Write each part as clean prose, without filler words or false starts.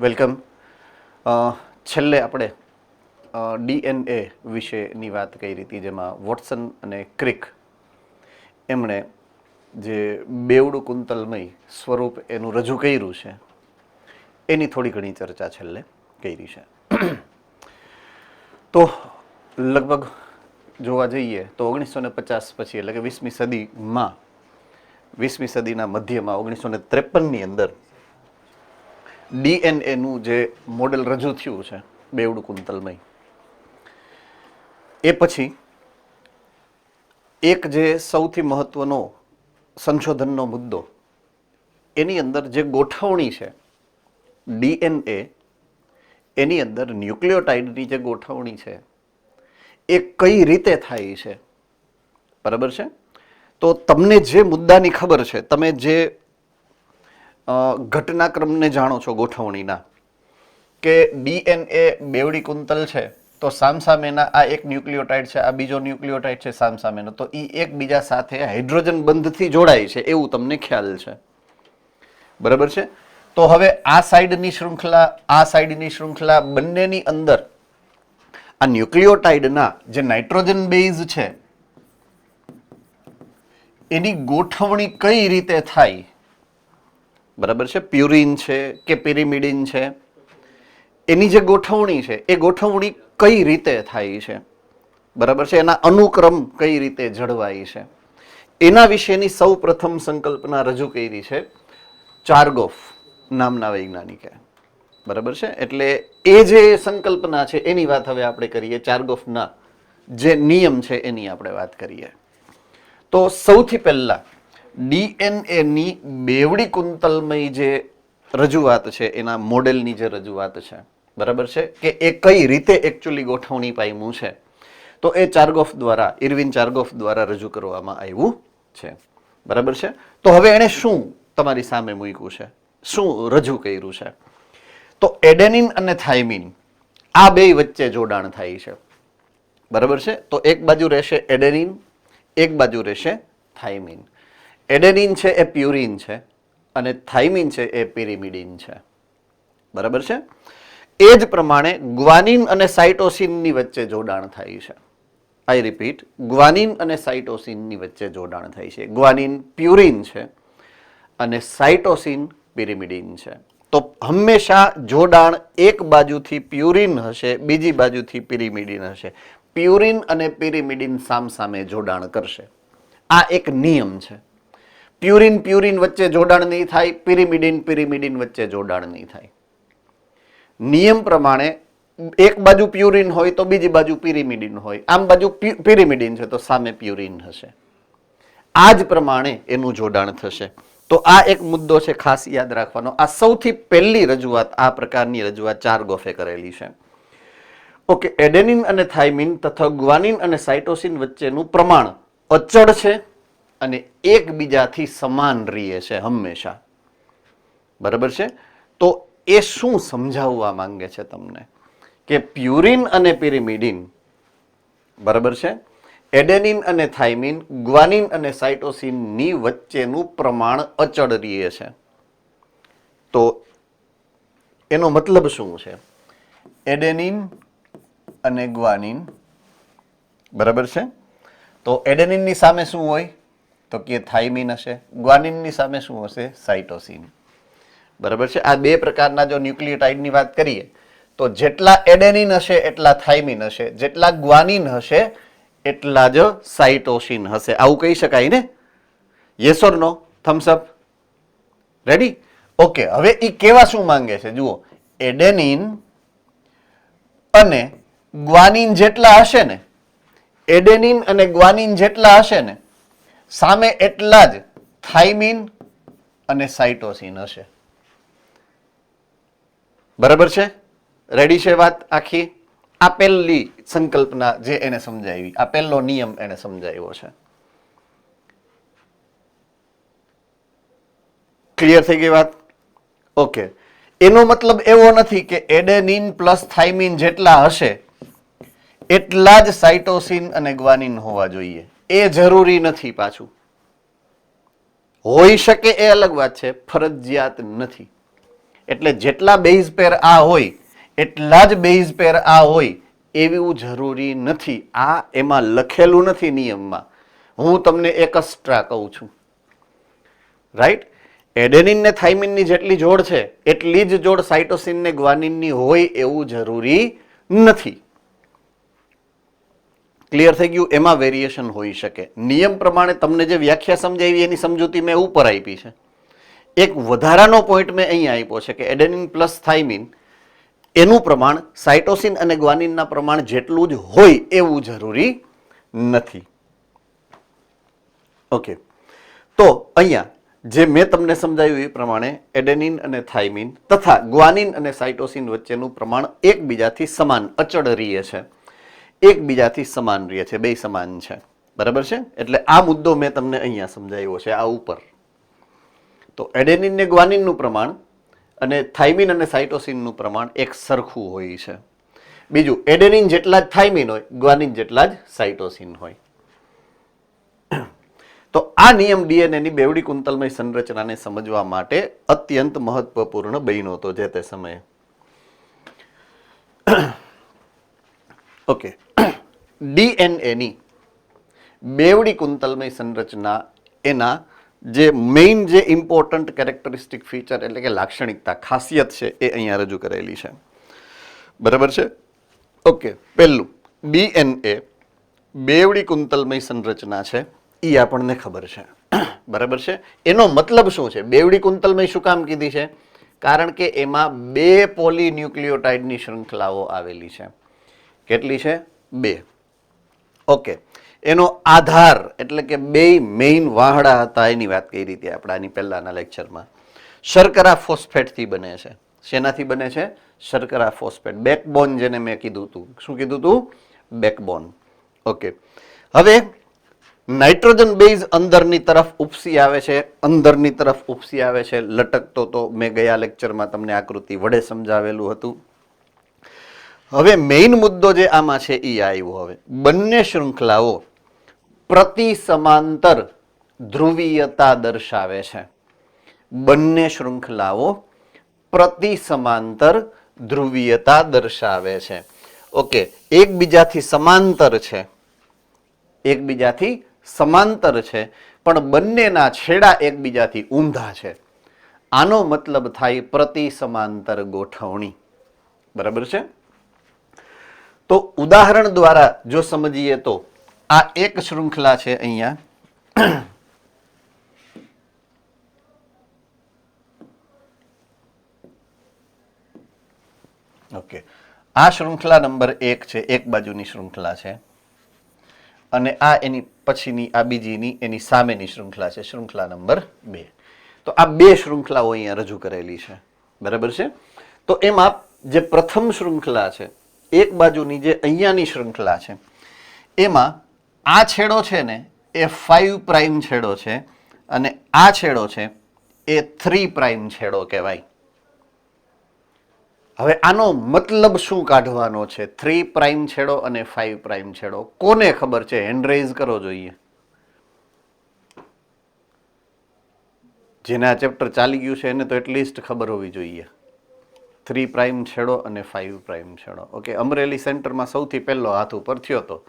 Welcome. છેલ્લે આપણે DNA વિશેની વાત કરી હતી, જેમાં વોટસન અને ક્રિક એમણે જે બેવડું કુંતલમય સ્વરૂપ એનું રજૂ કર્યું છે એની થોડી ઘણી ચર્ચા છેલ્લે કરી છે. તો લગભગ જોવા જઈએ તો 1950 પછી એટલે કે 20મી સદીમાં 20મી સદીના મધ્યમાં 1953ની અંદર ડીએનએનું જે મોડેલ રજૂ થયું છે બેવડું કુંતલમય, એ પછી એક જે સૌથી મહત્વનો સંશોધનનો મુદ્દો એની અંદર જે ગોઠવણી છે ડીએનએ એની અંદર ન્યુક્લિયોટાઇડની જે ગોઠવણી છે એ કઈ રીતે થાય છે, બરાબર છે. તો તમને જે મુદ્દાની ખબર છે, તમે જે ઘટનાક્રમને જાણો છો ગોઠવણીના, કે ડીએનએ બેવડી કુંતલ છે તો સામસામેના આ એક ન્યુક્લિયોટાઇડ છે, આ બીજો ન્યુક્લિયોટાઇડ છે સામસામેનો, તો એ એકબીજા સાથે હાઇડ્રોજન બંધથી જોડાય છે એવું તમને ખ્યાલ છે, બરાબર છે. તો હવે આ સાઈડની શૃંખલા આ સાઈડની શૃંખલા બંનેની અંદર આ ન્યુક્લિયોટાઇડના જે નાઇટ્રોજન બેઝ છે એની ગોઠવણી કઈ રીતે થાય, બરાબર છે. પ્યુરિન છે કે પિરિમિડિન છે, એની જે ગોઠવણી છે એ ગોઠવણી કઈ રીતે થાય છે, બરાબર છે. એના અનુક્રમ કઈ રીતે જળવાય છે, એના વિશેની સૌ પ્રથમ સંકલ્પના રજૂ કરી છે ચાર્ગોફ નામના વૈજ્ઞાનિકે, બરાબર છે. એટલે એ જે સંકલ્પના છે એની વાત હવે આપણે કરીએ. ચાર્ગોફના જે નિયમ છે એની આપણે વાત કરીએ. તો સૌથી પહેલા ડીએનએની બેવડી કુંતલમય જે રજૂઆત છે એના મોડેલની જે રજૂઆત છે, બરાબર છે, કે એ કઈ રીતે એકચ્યુઅલી ગોઠવણી પામ્યું છે, તો એ ચાર્ગોફ દ્વારા, ઇરવિન ચાર્ગોફ દ્વારા રજૂ કરવામાં આવ્યું છે, બરાબર છે. તો હવે એણે શું તમારી સામે મૂક્યું છે, શું રજૂ કર્યું છે, તો એડેનિન અને થાઇમિન આ બે વચ્ચે જોડાણ થાય છે, બરાબર છે. તો એક બાજુ રહેશે એડેનિન, એક બાજુ રહેશે થાઇમિન. એડેનિન છે એ પ્યુરિન છે અને થાઇમિન છે એ પિરિમિડિન છે, બરાબર છે. એ જ પ્રમાણે ગ્વાનિન અને સાઇટોસિનની વચ્ચે જોડાણ થાય છે. આઈ રિપીટ, ગ્વાનિન અને સાઇટોસિનની વચ્ચે જોડાણ થાય છે. ગ્વાનિન પ્યુરિન છે અને સાઇટોસિન પિરિમિડિન છે. તો હંમેશા જોડાણ એક બાજુથી પ્યુરિન હશે, બીજી બાજુથી પિરિમિડિન હશે. પ્યુરિન અને પિરિમિડિન સામસામે જોડાણ કરશે. આ એક નિયમ છે. પ્યુરિન પ્યુરિન વચ્ચે જોડાણ નહીં થાય, પિરિમિડિન પિરિમિડિન વચ્ચે જોડાણ નહીં થાય. નિયમ પ્રમાણે એક બાજુ પ્યુરિન હોય તો બીજી બાજુ પિરિમિડિન હોય, આમ બાજુ પિરિમિડિન છે તો સામે પ્યુરિન હશે. આ જ પ્રમાણે એનું જોડાણ થશે. તો આ એક મુદ્દો છે ખાસ યાદ રાખવાનો. આ સૌથી પહેલી રજૂઆત, આ પ્રકારની રજૂઆત ચાર્ગોફે કરેલી છે. ઓકે, એડેનિન અને થાઇમિન તથા ગ્વાનિન અને સાઇટોસિન વચ્ચેનું પ્રમાણ અચળ છે અને એકબીજાથી સમાન રહે છે હંમેશા, બરાબર છે. તો એ શું સમજાવવા માંગે છે તમને, કે પ્યુરિન અને પિરિમિડિન, બરાબર છે, એડેનિન અને થાઇમિન, ગ્વાનિન અને સાઇટોસિનની વચ્ચેનું પ્રમાણ અચળ રહે છે. તો એનો મતલબ શું છે? એડેનિન અને ગ્વાનિન, બરાબર છે, તો એડેનિનની સામે શું હોય તો કે થાઇમિન હશે, ગ્વાનિનની સામે શું હશે? સાઇટોસિન, બરાબર છે. આ બે પ્રકારના જો ન્યુક્લિયોટાઇડની વાત કરીએ તો જેટલા એડેનિન હશે એટલા થાઇમિન હશે, જેટલા ગ્વાનિન હશે એટલા જ સાઇટોસિન હશે. આવું કહી શકાય ને? Yes or no? Thumbs up. Ready? Okay. હવે એ કેવા શું માંગે છે? જુઓ, એડેનિન અને ગ્વાનિન જેટલા હશે ને, એડેનિન અને ગ્વાનિન જેટલા હશે ને, સામે એટલા જ થાઇમિન અને સાઇટોસિન હશે, બરાબર છે. રેડી છે વાત આખી? આ પહેલી સંકલ્પના જે એને સમજાવી, આ પહેલો નિયમ એને સમજાવ્યો છે. ક્લિયર થઈ ગઈ વાત? ઓકે. એનો મતલબ એવો નથી કે એડેનિન પ્લસ થાઇમિન જેટલા હશે એટલા જ સાઇટોસિન અને ગ્વાનિન હોવા જોઈએ. એ જરૂરી નથી. પાછું હોઈ શકે એ અલગ વાત છે, ફરજિયાત નથી. એટલે જેટલા બેઝ પેર આ હોય એટલા જ બેઝ પેર આ હોય એવું જરૂરી નથી. આ એમાં લખેલું નથી નિયમમાં. હું તમને એક્સ્ટ્રા કહું છું, રાઈટ? એડેનિન ને થાઇમિનની જેટલી જોડ છે એટલી જ જોડ સાઇટોસિન ને ગ્વાનિનની હોય એવું જરૂરી નથી. ક્લિયર થઈ ગયું? એમાં વેરિએશન હોઈ શકે. નિયમ પ્રમાણે તમને જે વ્યાખ્યા સમજાવી એની સમજૂતી મેં ઉપર આપી છે. એક વધારાનો પોઈન્ટ મેં અહીંયા આપ્યો છે કે એડેનિન પ્લસ થાઇમિન એનું પ્રમાણ સાઇટોસિન અને ગ્વાનિનના પ્રમાણ જેટલું જ હોય એવું જરૂરી નથી. ઓકે, તો અહીંયા જે મેં તમને સમજાવ્યું એ પ્રમાણે એડેનિન અને થાઇમિન તથા ગ્વાનિન અને સાઇટોસિન વચ્ચેનું પ્રમાણ એકબીજાથી સમાન અચળ રહે છે, એકબીજાથી સમાન રહે છે, બે સમાન છે. બરાબર છે? એટલે આ મુદ્દો મેં તમને અહીંયા સમજાવ્યો છે આ ઉપર. તો એડેનિન ને ગ્વાનિનનું પ્રમાણ અને થાઇમિન અને સાઇટોસિનનું પ્રમાણ એક સરખું હોય છે. બીજું, એડેનિન જેટલા જ થાઇમિન હોય, ગ્વાનિન જેટલા જ સાઇટોસિન હોય. તો આ નિયમ ડીએનએની બેવડી કુંતલમય સંરચનાને સમજવા માટે અત્યંત મહત્વપૂર્ણ બન્યો હતો જે તે સમયે. ઓકે, ડીએનએની બેવડી કુંતલમય સંરચના એના જે મેઇન જે ઇમ્પોર્ટન્ટ કેરેક્ટરિસ્ટિક ફીચર એટલે કે લાક્ષણિકતા ખાસિયત છે એ અહીંયા રજૂ કરેલી છે. બરાબર છે? ઓકે, પહેલું ડીએનએ બેવડી કુંતલમય સંરચના છે એ આપણને ખબર છે. બરાબર છે? એનો મતલબ શું છે? બેવડી કુંતલમય શું કામ કીધી છે? કારણ કે એમાં 2 પોલીન્યુક્લિયોટાઇડની શૃંખલાઓ આવેલી છે. કેટલી છે? 2. ઓકે, એનો આધાર એટલે કે 2 મેઇન વાહડા હતા એની વાત કરી હતી આપણે આની પહેલાના લેક્ચરમાં. શર્કરા ફોસ્ફેટથી બને છે. શેનાથી બને છે? શર્કરા ફોસ્ફેટ. બેકબોન જેને મેં કીધું હતું. શું કીધું હતું? બેકબોન. ઓકે, હવે નાઇટ્રોજન બેઝ અંદરની તરફ ઉપસી આવે છે, અંદરની તરફ ઉપસી આવે છે લટકતો. તો મેં ગયા લેક્ચરમાં તમને આકૃતિ વડે સમજાવેલું હતું. હવે મેઇન મુદ્દો જે આમાં છે એ આવ્યો. હવે બંને શૃંખલાઓ પ્રતિ સમાંતર ધ્રુવીયતા દર્શાવે છે. બંને શૃંખલાઓ પ્રતિ સમાંતર ધ્રુવીયતા દર્શાવે છે. ઓકે, એકબીજાથી સમાંતર છે, એકબીજાથી સમાંતર છે, પણ બંનેના છેડા એકબીજાથી ઊંધા છે. આનો મતલબ થાય પ્રતિ સમાંતર ગોઠવણી. બરાબર છે? તો ઉદાહરણ દ્વારા જો સમજીએ તો આ એક શૃંખલા છે અહીંયા. ઓકે, આ શૃંખલા નંબર 1 છે, એક બાજુની શૃંખલા છે, અને આ એની પછીની આ બીજીની એની સામેની શૃંખલા છે, શૃંખલા નંબર 2. તો આ 2 શૃંખલાઓ અહીંયા રજૂ કરેલી છે. બરાબર છે? તો એમાં જે પ્રથમ શૃંખલા છે, એક બાજુની જે અહીંયાની શૃંખલા છે, એમાં આ છેડો છે ને એ 5 પ્રાઇમ છેડો છે અને આ છેડો છે એ 3 પ્રાઇમ છેડો કહેવાય. હવે આનો મતલબ શું કાઢવાનો છે? 3 પ્રાઇમ છેડો અને 5 પ્રાઇમ છેડો કોને ખબર છે? હેન્ડ રેઝ કરો જોઈએ. જેને આ ચેપ્ટર ચાલી ગયું છે એને તો એટલીસ્ટ ખબર હોવી જોઈએ. 3 પ્રાઇમ છેડો અને 5 પ્રાઇમ છેડો. ઓકે, અમરેલી સેન્ટરમાં સૌથી પહેલો હાથ ઉપર થયો તો.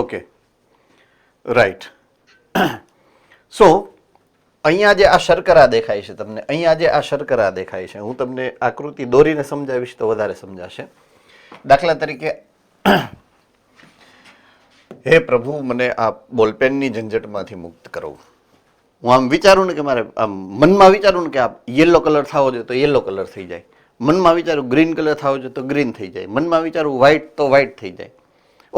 Okay, right. સો અહીંયા જે આ શર્કરા દેખાય છે તમને, અહીંયા જે આ શર્કરા દેખાય છે, હું તમને આકૃતિ દોરીને સમજાવીશ તો વધારે સમજાશે. દાખલા તરીકે, હે પ્રભુ મને આ બોલપેનની ઝંઝટમાંથી મુક્ત કરો. હું આમ વિચારું ને કે મારે આમ મનમાં વિચારું ને કે આ યલો કલર થવો જોઈએ તો યલો કલર થઈ જાય, મનમાં વિચારું ગ્રીન કલર થવો જોઈએ તો ગ્રીન થઈ જાય, મનમાં વિચારું વ્હાઈટ તો વ્હાઈટ થઈ જાય.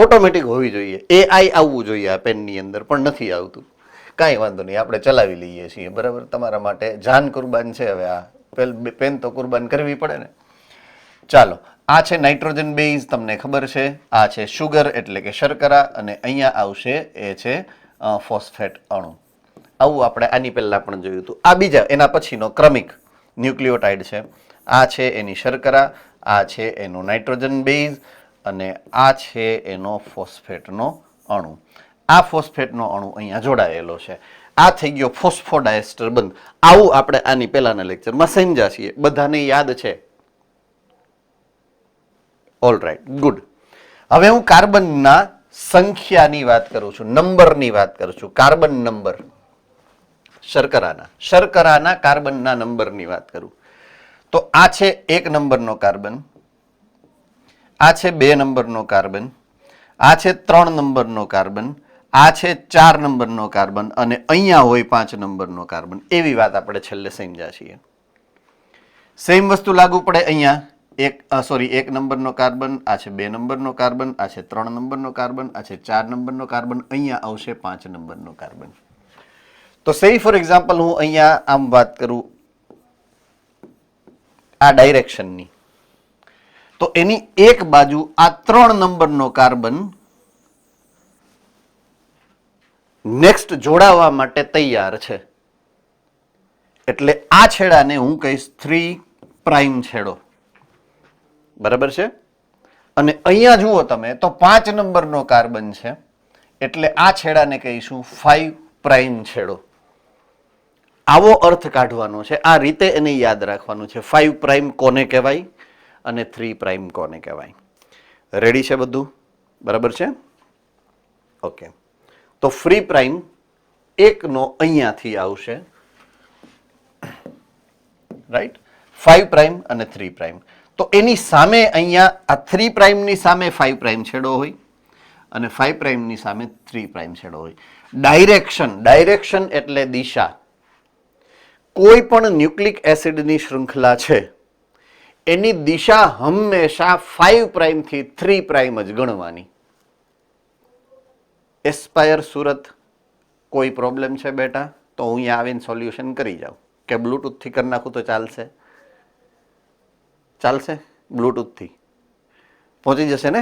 ઓટોમેટિક હોવી જોઈએ. એઆઈ આવવું જોઈએ આ પેનની અંદર, પણ નથી આવતું. કાંઈ વાંધો નહીં, આપણે ચલાવી લઈએ છીએ. બરાબર? તમારા માટે જાન કુરબાન છે. હવે આ પેન તો કુરબાન કરવી પડે ને. ચાલો, આ છે નાઇટ્રોજન બેઝ, તમને ખબર છે. આ છે શુગર એટલે કે શર્કરા, અને અહીંયા આવશે એ છે ફોસ્ફેટ અણુ. આવું આપણે આની પહેલા પણ જોયું હતું. આ બીજા એના પછીનો ક્રમિક ન્યુક્લિયોટાઇડ છે. આ છે એની શર્કરા, આ છે એનો નાઇટ્રોજન બેઝ અને આ છે એનો ફોસ્ફેટનો અણુ. આ ફોસ્ફેટનો અણુ અહીંયા જોડાયેલો છે. આ થઈ ગયો ફોસ્ફોડાયસ્ટર બંધ. આવું આપણે આની પહેલાના લેક્ચરમાં સમજ્યા છીએ, બધાને યાદ છે? All right, good. હવે હું કાર્બનના સંખ્યાની વાત કરું છું, નંબરની વાત કરું છું. કાર્બન નંબર, શર્કરાના કાર્બનના નંબરની વાત કરું તો આ છે 1 નંબરનો કાર્બન, આ છે 2 નંબરનો કાર્બન, આ છે 3 નંબરનો કાર્બન, આ છે 4 નંબરનો કાર્બન અને અહીંયા હોય 5 નંબરનો કાર્બન. એવી વાત આપણે છેલ્લે સમજ્યા છીએ. સેમ વસ્તુ લાગુ પડે અહીંયા. 1 નંબરનો કાર્બન, આ છે 2 નંબરનો કાર્બન, આ છે 3 નંબરનો કાર્બન, આ છે 4 નંબરનો કાર્બન, અહીંયા આવશે 5 નંબરનો કાર્બન. તો સે ફોર એક્ઝામ્પલ હું અહીંયા આમ વાત કરું આ ડાયરેક્શનની, તો એની એક બાજુ આ 3 નંબરનો કાર્બન નેક્સ્ટ જોડાવા માટે તૈયાર છે. એટલે આ છેડાને હું કહીશ 3 પ્રાઇમ છેડો. બરાબર છે? અને અહીંયા જુઓ તમે તો 5 નંબરનો કાર્બન છે એટલે આ છેડાને કહીશું 5 પ્રાઇમ છેડો. આવો અર્થ કાઢવાનો છે. આ રીતે એને યાદ રાખવાનું છે. 5 પ્રાઇમ કોને કહેવાય અને 3 પ્રાઇમ કોને કહેવાય. રેડી છે બધું? બરાબર છે? ઓકે. તો ફ્રી પ્રાઇમ 1 નો અહીંયાથી આવશે, રાઈટ? 5 પ્રાઇમ અને 3 પ્રાઇમ. તો એની સામે અહીંયા આ 3 પ્રાઇમની સામે 5 પ્રાઇમ છેડો હોય અને 5 પ્રાઇમની સામે 3 પ્રાઇમ છેડો હોય. ડાયરેક્શન એટલે દિશા. કોઈ પણ ન્યુક્લિક એસિડની શૃંખલા છે એની દિશા હંમેશા 5 પ્રાઇમ થી 3 પ્રાઇમ જ ગણવાની. એસ્પાયર સુરત, કોઈ પ્રોબ્લેમ છે બેટા? તો હું અહીંયા આવીને સોલ્યુશન કરી જાઉં કે બ્લૂટૂથથી કરી નાખું તો ચાલશે? ચાલશે? બ્લૂટૂથથી પહોંચી જશે ને?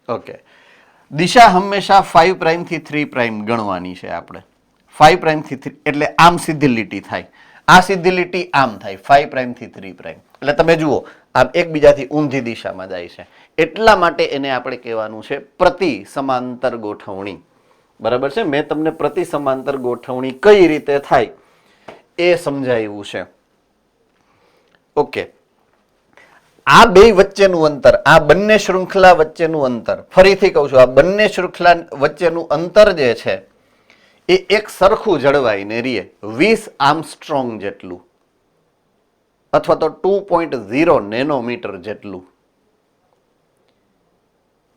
ઓકે. દિશા હંમેશા 5 પ્રાઇમ થી 3 પ્રાઇમ ગણવાની છે આપણે. 5 પ્રાઇમ થી 3 એટલે આમ સીધી લીટી થાય, આ સીધી લીટી આમ થાય, 5 પ્રાઇમ થી 3 પ્રાઇમ. એટલે તમે જુઓ આમ એકબીજાથી ઊંધી દિશામાં જાય છે. એટલા માટે એને આપણે કહેવાનું છે પ્રતિ સમાંતર ગોઠવણી. બરાબર છે? મેં તમને પ્રતિ સમાંતર ગોઠવણી કઈ રીતે થાય એ સમજાવ્યું છે. ઓકે. આ બે વચ્ચેનું અંતર, આ બંને શૃંખલા વચ્ચેનું અંતર, ફરીથી કહું છું, આ બંને શૃંખલા વચ્ચેનું અંતર જે છે એ એક સરખું જળવાઈને રહીએ 20 આર્મસ્ટ્રોંગ જેટલું અથવા તો 2.0 નેનોમીટર જેટલું.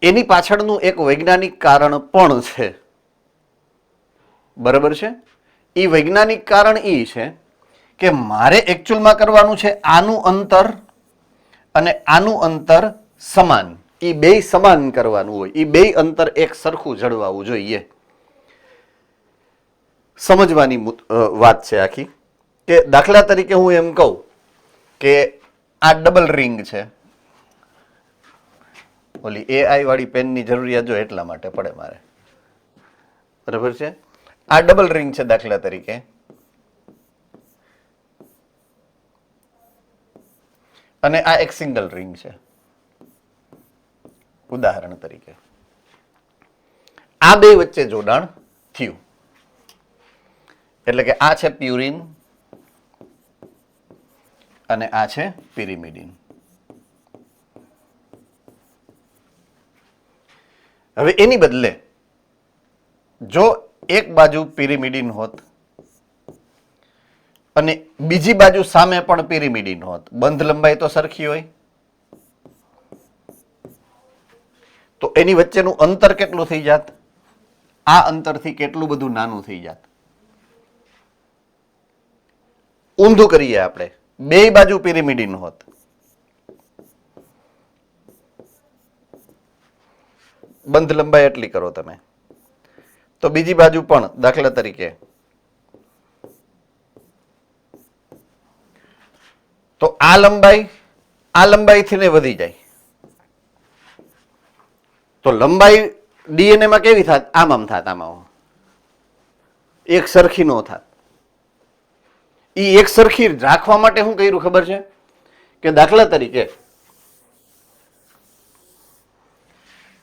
એની પાછળનું એક વૈજ્ઞાનિક કારણ પણ છે. બરાબર છે? એ વૈજ્ઞાનિક કારણ એ છે કે મારે એકચ્યુઅલમાં કરવાનું છે આનું અંતર અને આનું અંતર સમાન, એ બે સમાન કરવાનું હોય, એ બે અંતર એક સરખું જળવાવું જોઈએ. સમજવાની વાત છે આખી. કે દાખલા તરીકે હું એમ કહું કે આ ડબલ રિંગ છે, ઓલી AI વાળી પેનની જરૂરિયાત જો એટલા માટે પડે મારે. બરાબર છે? આ ડબલ રિંગ છે દાખલા તરીકે, અને આ એક સિંગલ રિંગ છે ઉદાહરણ તરીકે. આ બે વચ્ચે જોડાણ થયું એટલે કે આ છે પ્યુરિન અને આ છે પિરિમિડિન. હવે એની બદલે જો એક બાજુ પિરિમિડિન હોત અને બીજી બાજુ સામે પણ પિરિમિડિન હોત, બંધ લંબાઈ તો સરખી હોય, તો એની વચ્ચેનું અંતર કેટલું થઈ જાત? આ અંતરથી કેટલું બધું નાનું થઈ જાત? ઊંધું કરીએ આપણે, બે બાજુ પિરિમિડિન હોત, બંધ લંબાઈ એટલી કરો તમે, તો બીજી બાજુ પણ દાખલા તરીકે તો આ લંબાઈથી ને વધી જાય તો લંબાઈ DNA માં કેવી થાત? આમ થાત, આમાં. એક સરખી નો થાત. એ એક સરખી રાખવા માટે શું કર્યું ખબર છે કે દાખલા તરીકે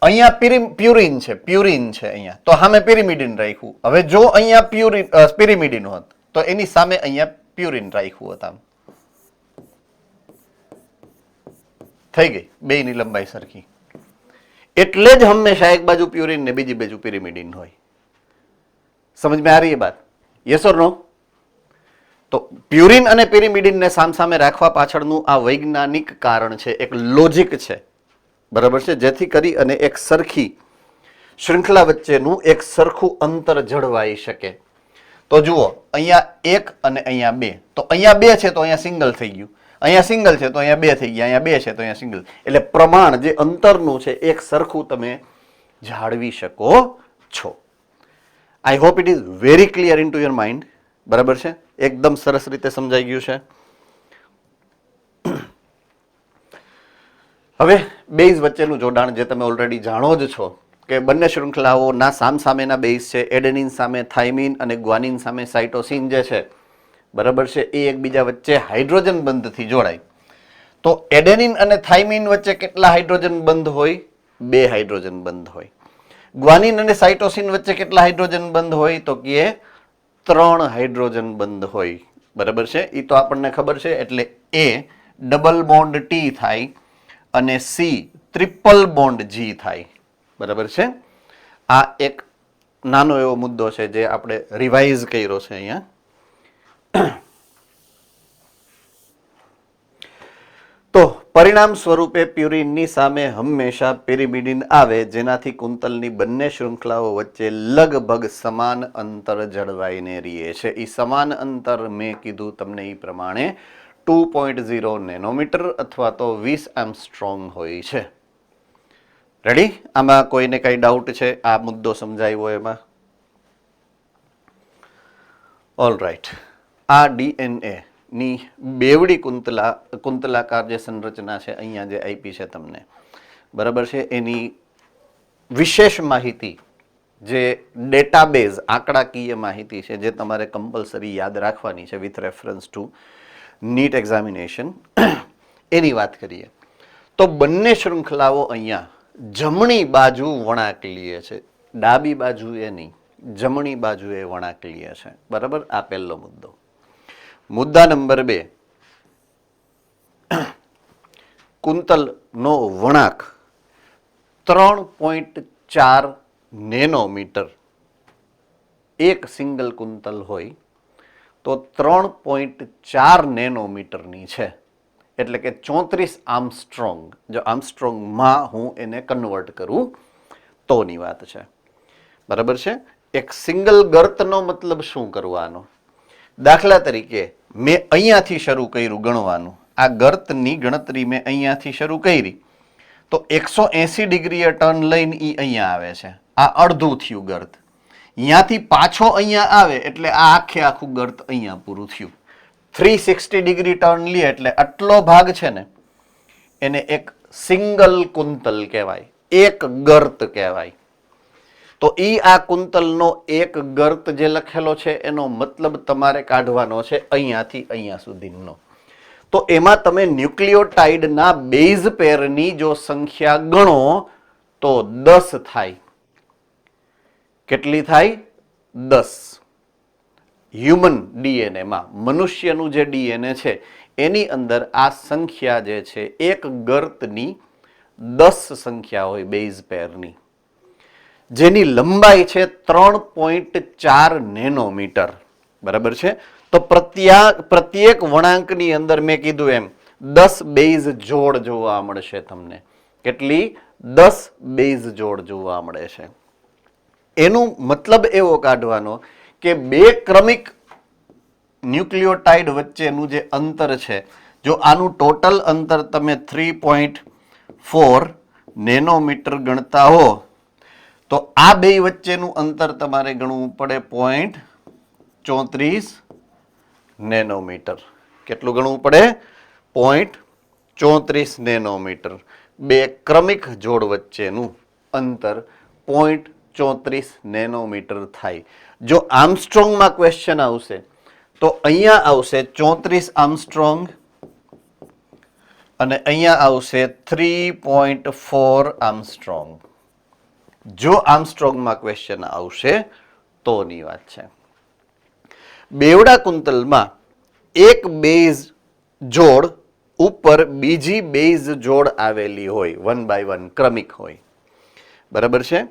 અહીંયા પ્યુરિન છે અહીંયા, તો સામે પિરિમિડિન રાખ્યું. હવે જો અહીંયા પિરિમિડિન હોત તો એની સામે અહીંયા પ્યુરિન રાખ્યું હોત. આમ થઈ ગઈ બેયની લંબાઈ સરખી. એટલે જ હંમેશા એક બાજુ પ્યુરિન ને બીજી બાજુ પિરિમિડિન હોય. સમજ में आ रही है बात? यस और नो? તો પ્યુરિન અને પિરિમિડિનને સામસામે રાખવા પાછળનું આ વૈજ્ઞાનિક કારણ છે, એક લોજિક છે, બરાબર છે, જેથી કરી અને એક સરખી શૃંખલા વચ્ચેનું એક સરખું અંતર જળવાઈ શકે. તો જુઓ અહીંયા 1 અને અહીંયા 2, તો અહીંયા 2 છે તો અહીંયા સિંગલ થઈ ગયું, અહીંયા સિંગલ છે તો અહીંયા 2 થઈ ગયા, અહીંયા 2 છે તો અહીંયા સિંગલ. એટલે પ્રમાણ જે અંતરનું છે એક સરખું તમે જાળવી શકો છો. I hope it is very clear in to your mind. બરાબર છે, એકદમ સરસ રીતે સમજાઈ ગયું છે. હવે બેઝ વચ્ચેનું જોડાણ જે તમે ઓલરેડી જાણો જ છો કે બંને શૃંખલાઓના સામસામેના બેઝ છે. એડેનિન સામે થાઇમિન અને ગ્વાનિન સામે સાઇટોસિન જે છે, બરાબર છે, એ એકબીજા વચ્ચે હાઇડ્રોજન બંધથી જોડાય. તો એડેનિન અને થાઇમિન વચ્ચે કેટલા હાઇડ્રોજન બંધ હોય? 2 હાઇડ્રોજન બંધ હોય. ગ્વાનિન અને સાઇટોસિન વચ્ચે કેટલા હાઇડ્રોજન બંધ હોય? તો કે 3 હાઇડ્રોજન બંધ હોય. બરાબર છે, એ તો આપણને ખબર છે. એટલે A ડબલ બોન્ડ T થાય અને C ટ્રિપલ બોન્ડ G થાય. બરાબર છે. આ એક નાનો એવો મુદ્દો છે જે આપણે રિવાઇઝ કર્યો છે અહીંયા. તો પરિણામ સ્વરૂપે પ્યુરિનની સામે હંમેશા પિરિમિડિન આવે, જેનાથી કુંતલની બંને શૃંખલાઓ વચ્ચે લગભગ સમાન અંતર જળવાઈને રહે છે. એ સમાન અંતર મેં કીધું તમને એ પ્રમાણે 2.0 નેનોમીટર અથવા તો 20 એંગસ્ટ્રોમ હોય છે. રેડી? આમાં કોઈને કઈ ડાઉટ છે? આ મુદ્દો સમજાયો એમાં? All right. આ ડીએનએ ની બેવડી કુંતલાકાર જે સંરચના છે અહીંયા જે આપી છે તમને, બરાબર છે, એની વિશેષ માહિતી જે ડેટાબેઝ આંકડાકીય માહિતી છે જે તમારે કમ્પલસરી યાદ રાખવાની છે with reference to NEET examination, એની વાત કરીએ તો બંને શૃંખલાઓ અહીંયા જમણી બાજુ વળાંક લે છે, ડાબી બાજુએ નહીં, જમણી બાજુએ વળાંક લે છે. બરાબર? આ પહેલો મુદ્દો. મુદ્દા નંબર 2, કુંતલનો વળાંક 3.4 નેનોમીટર. એક સિંગલ કુંતલ હોય તો 3.4 નેનોમીટરની છે, એટલે કે 34 આર્મસ્ટ્રોંગ. જો આર્મસ્ટ્રોંગમાં હું એને કન્વર્ટ કરું તોની વાત છે. બરાબર છે. એક સિંગલ ગર્તનો મતલબ શું કરવાનો? દાખલા તરીકે મેં અહીંયાથી શરૂ કર્યું ગણવાનું, આ ગર્તની ગણતરી મેં અહીંયાથી શરૂ કરી તો 180 ડિગ્રીએ ટર્ન લઈને એ અહીંયા આવે છે. આ અડધું થયું ગર્ત. અહીંયાથી પાછો અહીંયા આવે એટલે આ આખે આખું ગર્ત અહીંયા પૂરું થયું. 360 ડિગ્રી ટર્ન લે એટલે આટલો ભાગ છે ને એને એક સિંગલ કુંતલ કહેવાય, એક ગર્ત કહેવાય. તો ઈ આ કુંતલનો એક ગર્ત જે લખેલો છે એનો મતલબ તમારે કાઢવાનો છે અહીંયાથી અહીંયા સુધીનો. તો એમાં તમે ન્યુક્લિયોટાઇડના બેઝ પેરની જો સંખ્યા ગણો તો 10 થાય. કેટલી થાય? 10. હ્યુમન ડીએનએમાં, મનુષ્યનું જે ડીએનએ છે એની અંદર આ સંખ્યા જે છે એક ગર્તની 10 સંખ્યા હોય બેઝ પેરની, જેની લંબાઈ છે 3.4 નેનોમીટર. બરાબર છે. તો પ્રત્યેક વળાંકની અંદર મેં કીધું એમ 10 બેઝ જોડ જોવા મળશે તમને. કેટલી? 10 બેઝ જોડ જોવા મળે છે. એનું મતલબ એવો કાઢવાનો કે બે ક્રમિક ન્યુક્લિયોટાઇડ વચ્ચેનું જે અંતર છે, જો આનું ટોટલ અંતર તમે 3.4 નેનોમીટર ગણતા હો તો આ બે વચ્ચેનું અંતર તમારે ગણવું પડે 0.34 નેનોમીટર. કેટલું ગણવું પડે? 0.34 નેનોમીટર. બે ક્રમિક જોડ વચ્ચેનું અંતર 0.34 નેનોમીટર થાય. જો આર્મસ્ટ્રોંગમાં ક્વેશ્ચન આવશે તો અહીંયા આવશે 34 આર્મસ્ટ્રોંગ અને અહીંયા આવશે 3.4 આર્મસ્ટ્રોંગ. જો આર્મસ્ટ્રોંગમાં ક્વેશ્ચન આવશે તોની વાત છે. બેવડા કુંતલમાં એક બેઝ જોડ ઉપર બીજી બેઝ જોડ આવેલી હોય, 1 by 1 ક્રમિક હોય, બરાબર છે.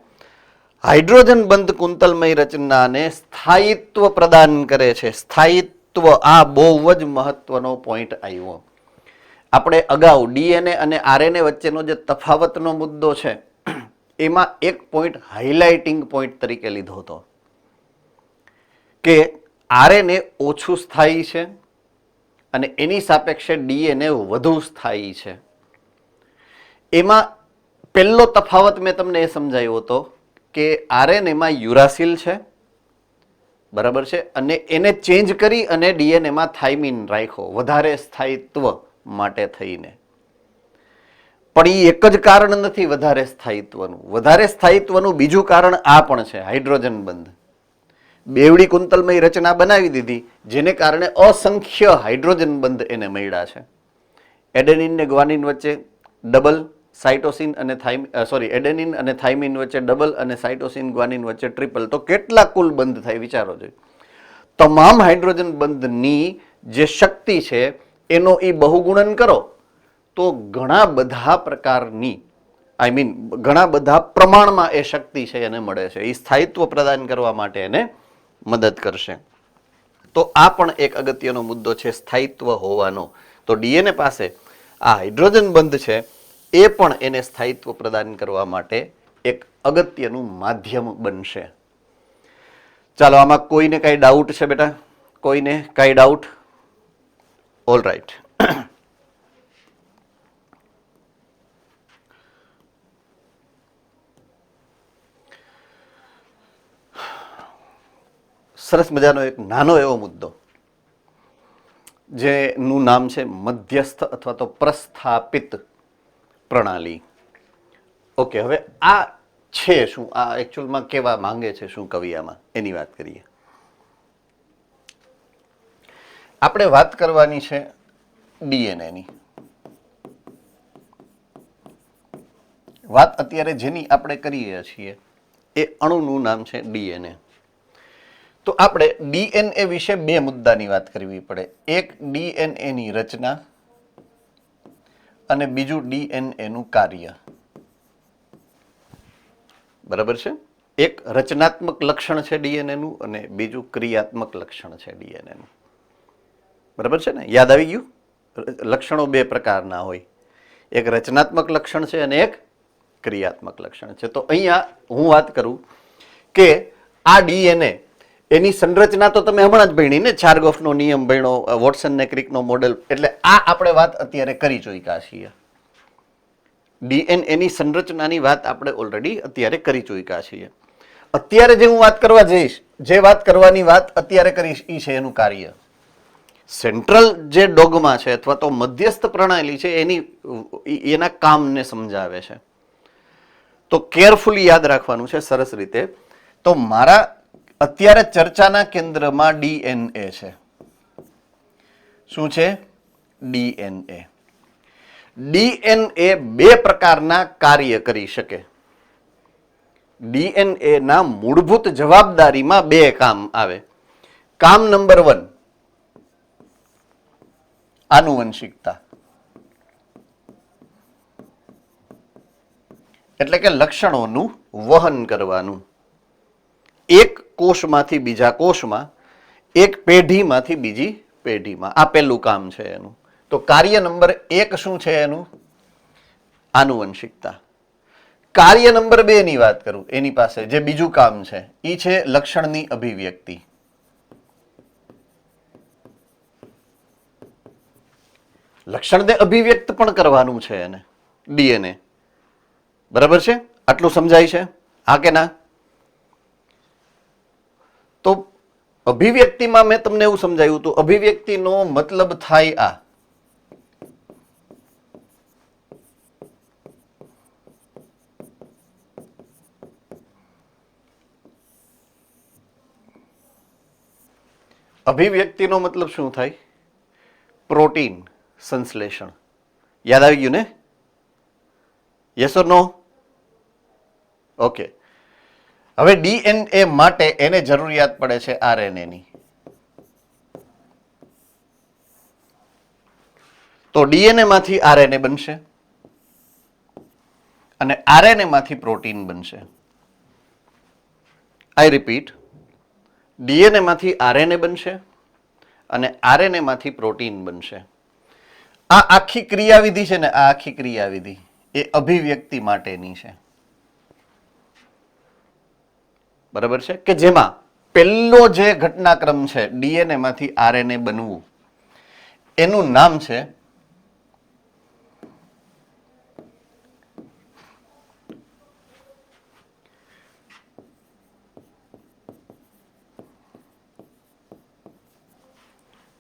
હાઇડ્રોજન બંધ કુંતલમય રચનાને સ્થાયિત્વ પ્રદાન કરે છે. સ્થાયિત્વ, આ બહુ જ મહત્વનો પોઈન્ટ આવ્યો. આપણે અગાઉ ડીએનએ અને આરએનએ વચ્ચેનો જે તફાવતનો મુદ્દો છે એમાં એક પોઈન્ટ હાઇલાઇટિંગ પોઈન્ટ તરીકે લીધો હતો કે આરએનએ ઓછું સ્થાયી છે અને એની સાપેક્ષે ડીએનએ વધુ સ્થાયી છે. એમાં પહેલો તફાવત મેં તમને એ સમજાવ્યો હતો કે આરએનએમાં યુરાસિલ છે, બરાબર છે, અને એને ચેન્જ કરી અને ડીએનએમાં થાઇમિન રાખ્યો વધારે સ્થાયિત્વ માટે થઈને. પણ એ એક જ કારણ નથી વધારે સ્થાયિત્વનું. વધારે સ્થાયિત્વનું બીજું કારણ આ પણ છે, હાઇડ્રોજન બંધ. બેવડી કુંતલમય રચના બનાવી દીધી જેને કારણે અસંખ્ય હાઇડ્રોજન બંધ એને મળ્યા છે. એડેનિન ને ગ્વાનિન વચ્ચે ડબલ, સાઇટોસિન અને એડેનિન અને થાઇમિન વચ્ચે ડબલ અને સાઇટોસિન ગ્વાનિન વચ્ચે ટ્રિપલ. તો કેટલા કુલ બંધ થાય વિચારો જોઈએ. તમામ હાઇડ્રોજન બંધની જે શક્તિ છે એનો એ બહુગુણન કરો તો ઘણા બધા પ્રકારની ઘણા બધા પ્રમાણમાં એ શક્તિ છે એને મળે છે. એ સ્થાયિત્વ પ્રદાન કરવા માટે એને મદદ કરશે. તો આ પણ એક અગત્યનો મુદ્દો છે સ્થાયિત્વ હોવાનો. તો ડીએનએ પાસે આ હાઇડ્રોજન બંધ છે એ પણ એને સ્થાયિત્વ પ્રદાન કરવા માટે એક અગત્યનું માધ્યમ બનશે. ચાલો, આમાં કોઈને કાંઈ ડાઉટ છે બેટા? કોઈને કાંઈ ડાઉટ? All right. સરસ મજાનો એક નાનો એવો મુદ્દો જેનું નામ છે મધ્યસ્થ અથવા તો પ્રસ્થાપિત પ્રણાલી. ઓકે, હવે આ છે શું? આ એકચ્યુઅલમાં કેવા માંગે છે શું કવિ આમાં, એની વાત કરીએ. આપણે વાત કરવાની છે ડીએનએની. વાત અત્યારે જેની આપણે કરીએ છીએ એ અણુનું નામ છે ડીએનએ. તો આપણે ડીએનએ વિશે બે મુદ્દાની વાત કરવી પડે. એક ડીએનએ ની રચના અને બીજું ડીએનએ નું કાર્ય. બરાબર છે? એક રચનાત્મક લક્ષણ છે ડીએનએ નું અને બીજું ક્રિયાત્મક લક્ષણ છે ડીએનએ નું. બરાબર છે ને? યાદ આવી ગયું? લક્ષણો બે પ્રકારના હોય, એક રચનાત્મક લક્ષણ છે અને એક ક્રિયાત્મક લક્ષણ છે. તો અહીંયા હું વાત કરું કે આ ડીએનએ એની સંરચના તો તમે હમણાં જ ભણી ને, ચાર્ગોફનો નિયમ ભણ્યો, વોટસન ને ક્રિકનો મોડેલ. એટલે આ આપણે વાત અત્યારે કરી ચૂક્યા છીએ. ડીએનએ ની સંરચનાની વાત આપણે ઓલરેડી અત્યારે કરી ચૂક્યા છીએ. અત્યારે જે હું વાત કરવા જઈશ, જે વાત કરવાની વાત અત્યારે કરીશ એ છે એનું કાર્ય. સેન્ટ્રલ જે ડોગમા છે અથવા તો મધ્યસ્થ પ્રણાલી છે એના કામને સમજાવે છે. તો કેરફુલી યાદ રાખવાનું છે સરસ રીતે. તો મારા અત્યારે ચર્ચાના કેન્દ્રમાં ડીએનએ છે. શું છે? ડીએનએ. ડીએનએ બે પ્રકારના કાર્ય કરી શકે. ડીએનએ ના મૂળભૂત જવાબદારીમાં બે કામ આવે. કામ નંબર 1, આનુવંશિકતા, એટલે કે લક્ષણોનું વહન કરવાનું. એક કોષમાંથી બીજા કોષમાં, એક પેઢીમાંથી બીજી પેઢીમાં. આ પહેલું કામ છે એનું. તો કાર્ય નંબર 1 શું છે એનું? આનુવંશિકતા. કાર્ય નંબર 2 ની વાત કરું, એની પાસે જે બીજું કામ છે એ છે લક્ષણની અભિવ્યક્તિ. લક્ષણને અભિવ્યક્ત પણ કરવાનું છે એને, ડીએનએ. બરાબર છે? આટલું સમજાય છે? હા કે ના? તો અભિવ્યક્તિમાં મેં તમને એવું સમજાવ્યું હતું, અભિવ્યક્તિનો મતલબ થાય આ. અભિવ્યક્તિનો મતલબ શું થાય? પ્રોટીન સંશ્લેષણ. યાદ આવી ગયું ને? Yes or no? ઓકે. હવે ડીએનએ માટે એને જરૂરિયાત પડે છે આરએનએ ની. તો ડીએનએ માંથી આરએનએ બનશે અને આરએનએ માંથી પ્રોટીન બનશે. આઈ રિપીટ, ડીએનએ માંથી આરએનએ બનશે અને આરએનએ માંથી પ્રોટીન બનશે. આ આખી ક્રિયાવિધિ છે ને, આ આખી ક્રિયાવિધિ એ અભિવ્યક્તિ માટેની છે. બરાબર છે? કે જેમાં પહેલો જે ઘટનાક્રમ છે ડીએનએ માંથી આરએનએ બનવું, એનું નામ છે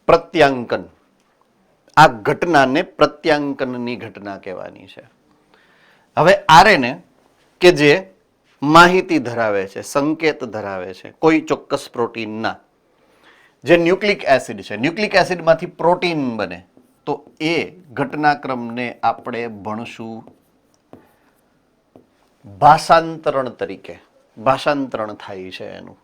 પ્રત્યાંકન. આ ઘટનાને પ્રત્યાંકનની ઘટના કહેવાની છે. હવે આરએનએ કે જે માહિતી ધરાવે છે, સંકેત ધરાવે છે કોઈ ચોક્કસ પ્રોટીનના, જે ન્યુક્લિક એસિડ છે, ન્યુક્લિક એસિડમાંથી પ્રોટીન બને, તો એ ઘટનાક્રમને આપણે ભણશું ભાષાંતરણ તરીકે. ભાષાંતરણ થાય છે એનું.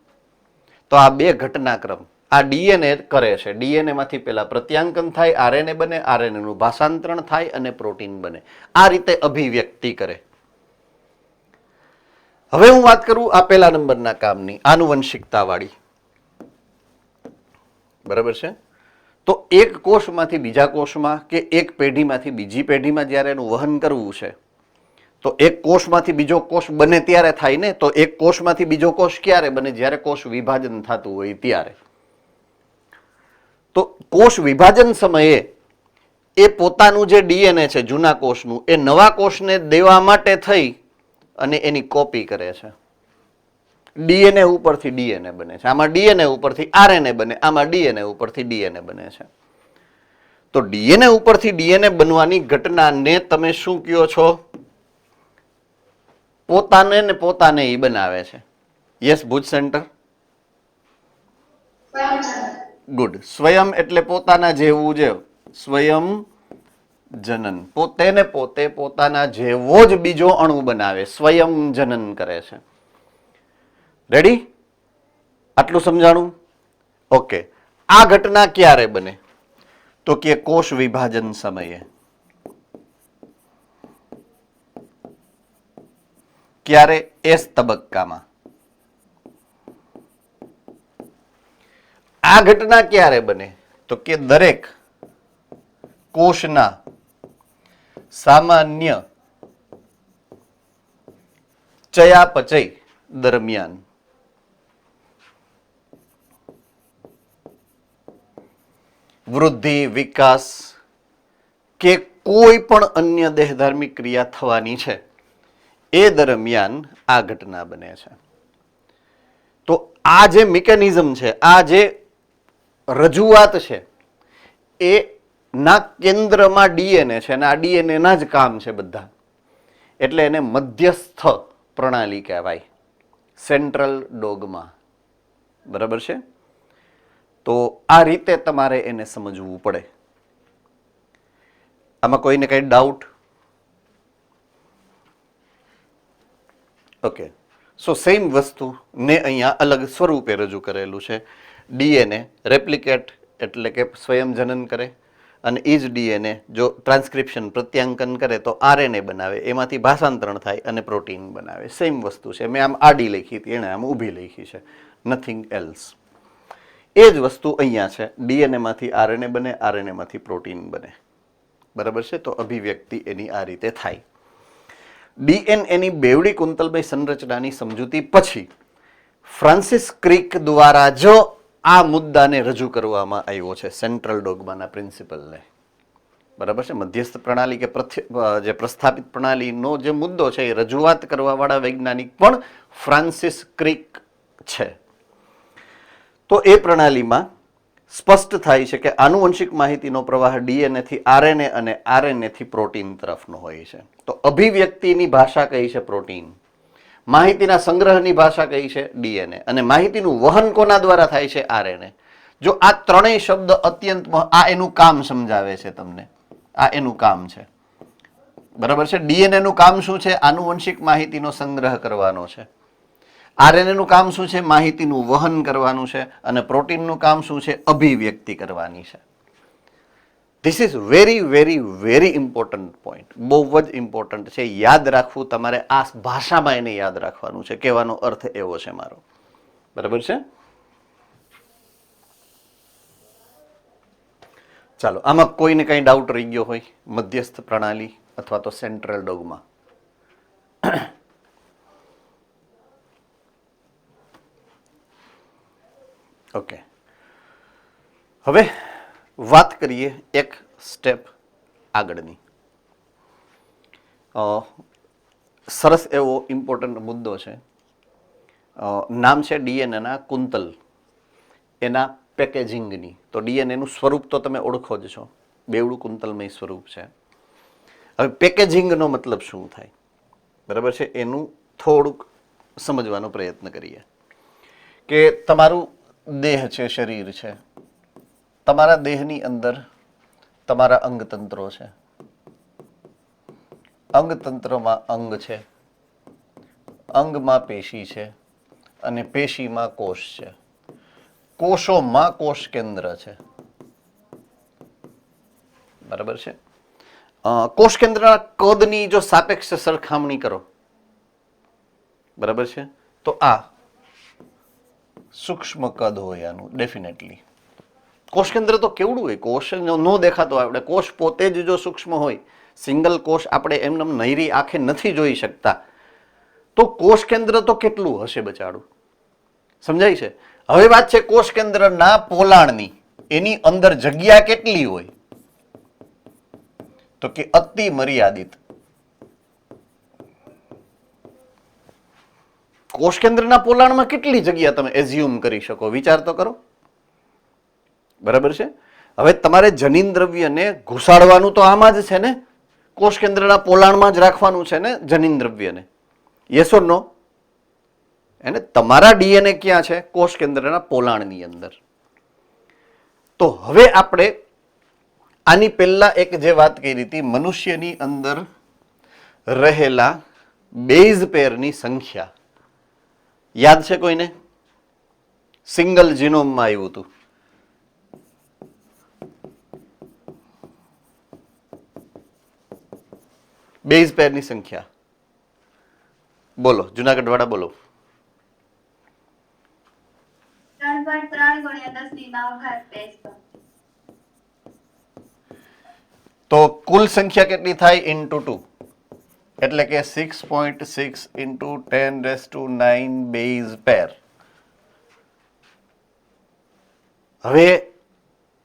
તો આ બે ઘટનાક્રમ આ ડીએનએ કરે છે. ડીએનએ માંથી પેલા પ્રત્યાંકન થાય, આરએનએ બને, આરએનએ નું ભાષાંતરણ થાય અને પ્રોટીન બને. આ રીતે અભિવ્યક્તિ કરે. હવે હું વાત કરું આ પહેલા નંબરના કામની, આનુવંશિકતા વાળી. બરાબર છે? તો એક કોષમાંથી બીજા કોષમાં કે એક પેઢીમાંથી બીજી પેઢીમાં જ્યારે એનું વહન કરવું છે, તો એક કોષમાંથી બીજો કોષ બને ત્યારે થાય ને. તો એક કોષમાંથી બીજો કોષ ક્યારે બને? જ્યારે કોષ વિભાજન થતું હોય ત્યારે. તો કોષ વિભાજન સમયે એ પોતાનું જે ડીએનએ છે જૂના કોષનું, એ નવા કોષને દેવા માટે થઈ અને એની કોપી કરે છે. ડીએનએ ઉપરથી ડીએનએ બને છે. આમાં ડીએનએ ઉપરથી આરએનએ બને, આમાં ડીએનએ ઉપરથી ડીએનએ બને છે. તો ડીએનએ ઉપરથી ડીએનએ બનવાની ઘટનાને તમે શું કહો છો? પોતાને ને પોતાને ઈ બનાવે છે. Yes Bhuj centre? ગુડ. સ્વયં એટલે પોતાના જેવું જ. સ્વયં જનન. પોતે ને પોતે પોતાના જેવો જ બીજો અણુ બનાવે, સ્વયં જનન કરે છે. રેડી? આટલું સમજાણું? ઓકે. આ ઘટના ક્યારે બને? તો કે કોષ વિભાજન સમયે. ક્યારે? એસ તબક્કામાં. આ ઘટના ક્યારે બને? તો કે દરેક કોષના સામાન્ય ચયાપચય દરમિયાન. વૃદ્ધિ, વિકાસ કે કોઈ પણ અન્ય દેહધાર્મિક ક્રિયા થવાની છે એ દરમિયાન આ ઘટના બને છે. તો આ જે મિકેનિઝમ છે, આ જે રજૂઆત છે, એ ના કેન્દ્રમાં ડીએનએ છે અને આ ડીએનએ ના જ કામ છે બધા. એટલે એને મધ્યસ્થ પ્રણાલી કહેવાય, સેન્ટ્રલ ડોગમા. બરાબર છે? તો આ રીતે તમારે એને સમજવું પડે. આમાં કોઈને કઈ ડાઉટ? ઓકે. સો સેમ વસ્તુ ને અહીંયા અલગ સ્વરૂપે રજૂ કરેલું છે. ડીએનએ રેપ્લિકેટ એટલે કે સ્વયં જનન કરે, અને એ જ ડીએનએ જો ટ્રાન્સક્રિપ્શન પ્રત્યાંકન કરે તો આરએનએ બનાવે, એમાંથી ભાષાંતરણ થાય અને પ્રોટીન બનાવે. સેમ વસ્તુ છે. મેં આમ આડી લખી હતી, એણે આમ ઊભી લખી છે. Nothing else. એ જ વસ્તુ અહીંયા છે. ડીએનએ માંથી આરએનએ બને, આરએનએ માંથી પ્રોટીન બને. બરાબર છે? તો અભિવ્યક્તિ એની આ રીતે થાય. ડીએનએની બેવડી કુંતલમય સંરચનાની સમજૂતી પછી ફ્રાન્સિસ ક્રિક દ્વારા જો આ મુદ્દાને રજૂ કરવામાં આવ્યો છે, સેન્ટ્રલ ડોગમાના પ્રિન્સિપલને. બરાબર છે? મધ્યસ્થ પ્રણાલી કે જે પ્રસ્થાપિત પ્રણાલીનો જે મુદ્દો છે એ રજૂઆત કરવાવાળા વૈજ્ઞાનિક પણ ફ્રાન્સિસ ક્રિક છે. તો એ પ્રણાલીમાં સ્પષ્ટ થાય છે કે આનુવંશિક માહિતીનો પ્રવાહ ડીએનએ થી આરએનએ અને આરએનએ થી પ્રોટીન તરફનો હોય છે. તો અભિવ્યક્તિની ભાષા કઈ છે? પ્રોટીન. માહિતીના સંગ્રહની ભાષા કઈ છે? ડીએનએ. અને માહિતીનું વહન કોના દ્વારા થાય છે? આરએનએ. જો આ ત્રણેય શબ્દ અત્યંત આ એનું કામ સમજાવે છે તમને, આ એનું કામ છે, બરાબર છે. ડીએનએ નું કામ શું છે? આનુવંશિક માહિતીનો સંગ્રહ કરવાનો છે. આરએનએ નું કામ શું છે? માહિતીનું વહન કરવાનું છે. અને પ્રોટીનનું કામ શું છે? અભિવ્યક્તિ કરવાની છે. This is very very very important point, બહુ જ ઇમ્પોર્ટન્ટ છે. યાદ રાખવું તમારે, આ ભાષામાં એને યાદ રાખવાનું છે. કહેવાનો અર્થ એવો છે મારો, બરાબર છે. ચાલો, આમાં કોઈને કઈ ડાઉટ રહી ગયો હોય? મધ્યસ્થ પ્રણાલી અથવા તો સેન્ટ્રલ ડોગમા? ઓકે, હવે વાત કરીએ એક સ્ટેપ આગળની. સરસ એવો ઇમ્પોર્ટન્ટ મુદ્દો છે. નામ છે ડીએનએના કુંતલ, એના પેકેજિંગની. તો ડીએનએનું સ્વરૂપ તો તમે ઓળખો જ છો, બેવડું કુંતલમય સ્વરૂપ છે. હવે પેકેજિંગનો મતલબ શું થાય, બરાબર છે, એનું થોડુંક સમજવાનો પ્રયત્ન કરીએ. કે તમારું દેહ છે, શરીર છે, તમારા દેહની અંદર તમારા અંગતંત્રો છે. અંગતંત્રમાં અંગ છે, અંગમાં પેશી છે, અને પેશીમાં કોષ છે. કોષોમાં કોષ કેન્દ્ર છે, બરાબર છે. કોષ કેન્દ્રના કદની જો સાપેક્ષ સરખામણી કરો, બરાબર છે, તો આ સૂક્ષ્મ કદ હોય આનું ડેફિનેટલી. કોષ કેન્દ્ર તો કેવડું હોય, કોષ ન દેખાતો આપણે, કોષ પોતે જ જો સૂક્ષ્મ હોય, સિંગલ કોષ આપણે એમને નૈરી આંખે નથી જોઈ શકતા, તો કોષ કેન્દ્ર તો કેટલું હશે બચાડું, સમજાય છે. હવે વાત છે કોષ કેન્દ્રના પોલાણની, એની અંદર જગ્યા કેટલી હોય, તો કે અતિ મર્યાદિત. કોષ કેન્દ્રના પોલાણમાં કેટલી જગ્યા તમે એઝ્યુમ કરી શકો, વિચાર તો કરો, બરાબર છે. હવે તમારે જનીન દ્રવ્યને ઘુસાડવાનું તો આમાં જ છે ને, કોષ કેન્દ્રના પોલાણમાં જ રાખવાનું છે ને જનીન દ્રવ્યને, યસ ઓર નો? એને તમારા ડીએનએ ક્યાં છે? કોષ કેન્દ્રના પોલાણની અંદર. તો હવે આપણે આની પહેલા એક જે વાત કરી હતી, મનુષ્યની અંદર રહેલા બેઝ પેરની સંખ્યા યાદ છે કોઈને? સિંગલ જીનોમમાં આવ્યું હતું. બેઝ પેરની સંખ્યા બોલો, જુનાગઢ વાળા બોલો. 3.3 × 10⁻². તો કુલ સંખ્યા કેટલી થાય? ઇન્ટુ 2, એટલે કે 6.6 ઇન્ટુ 10⁹ બેઝ પેર. હવે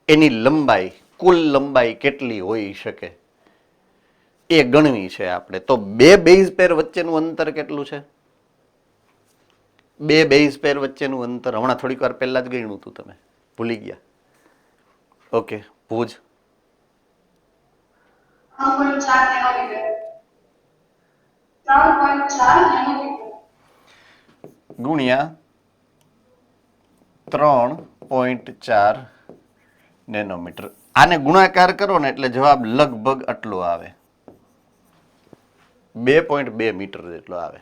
એની લંબાઈ, કુલ લંબાઈ કેટલી હોઈ શકે એ ગણવી છે આપણે. તો બે બેઝ પેર વચ્ચેનું અંતર કેટલું છે? બે બેઝ પેર વચ્ચેનું અંતર હમણાં થોડીક વાર પહેલા જ ગણ્યું હતું, તમે ભૂલી ગયા? ઓકે, ભુજ 3.4 ગુણ્યા 3.4 નેનોમીટર. આને ગુણાકાર કરો ને એટલે જવાબ લગભગ આટલો આવે, 2.2 મીટર જેટલો આવે,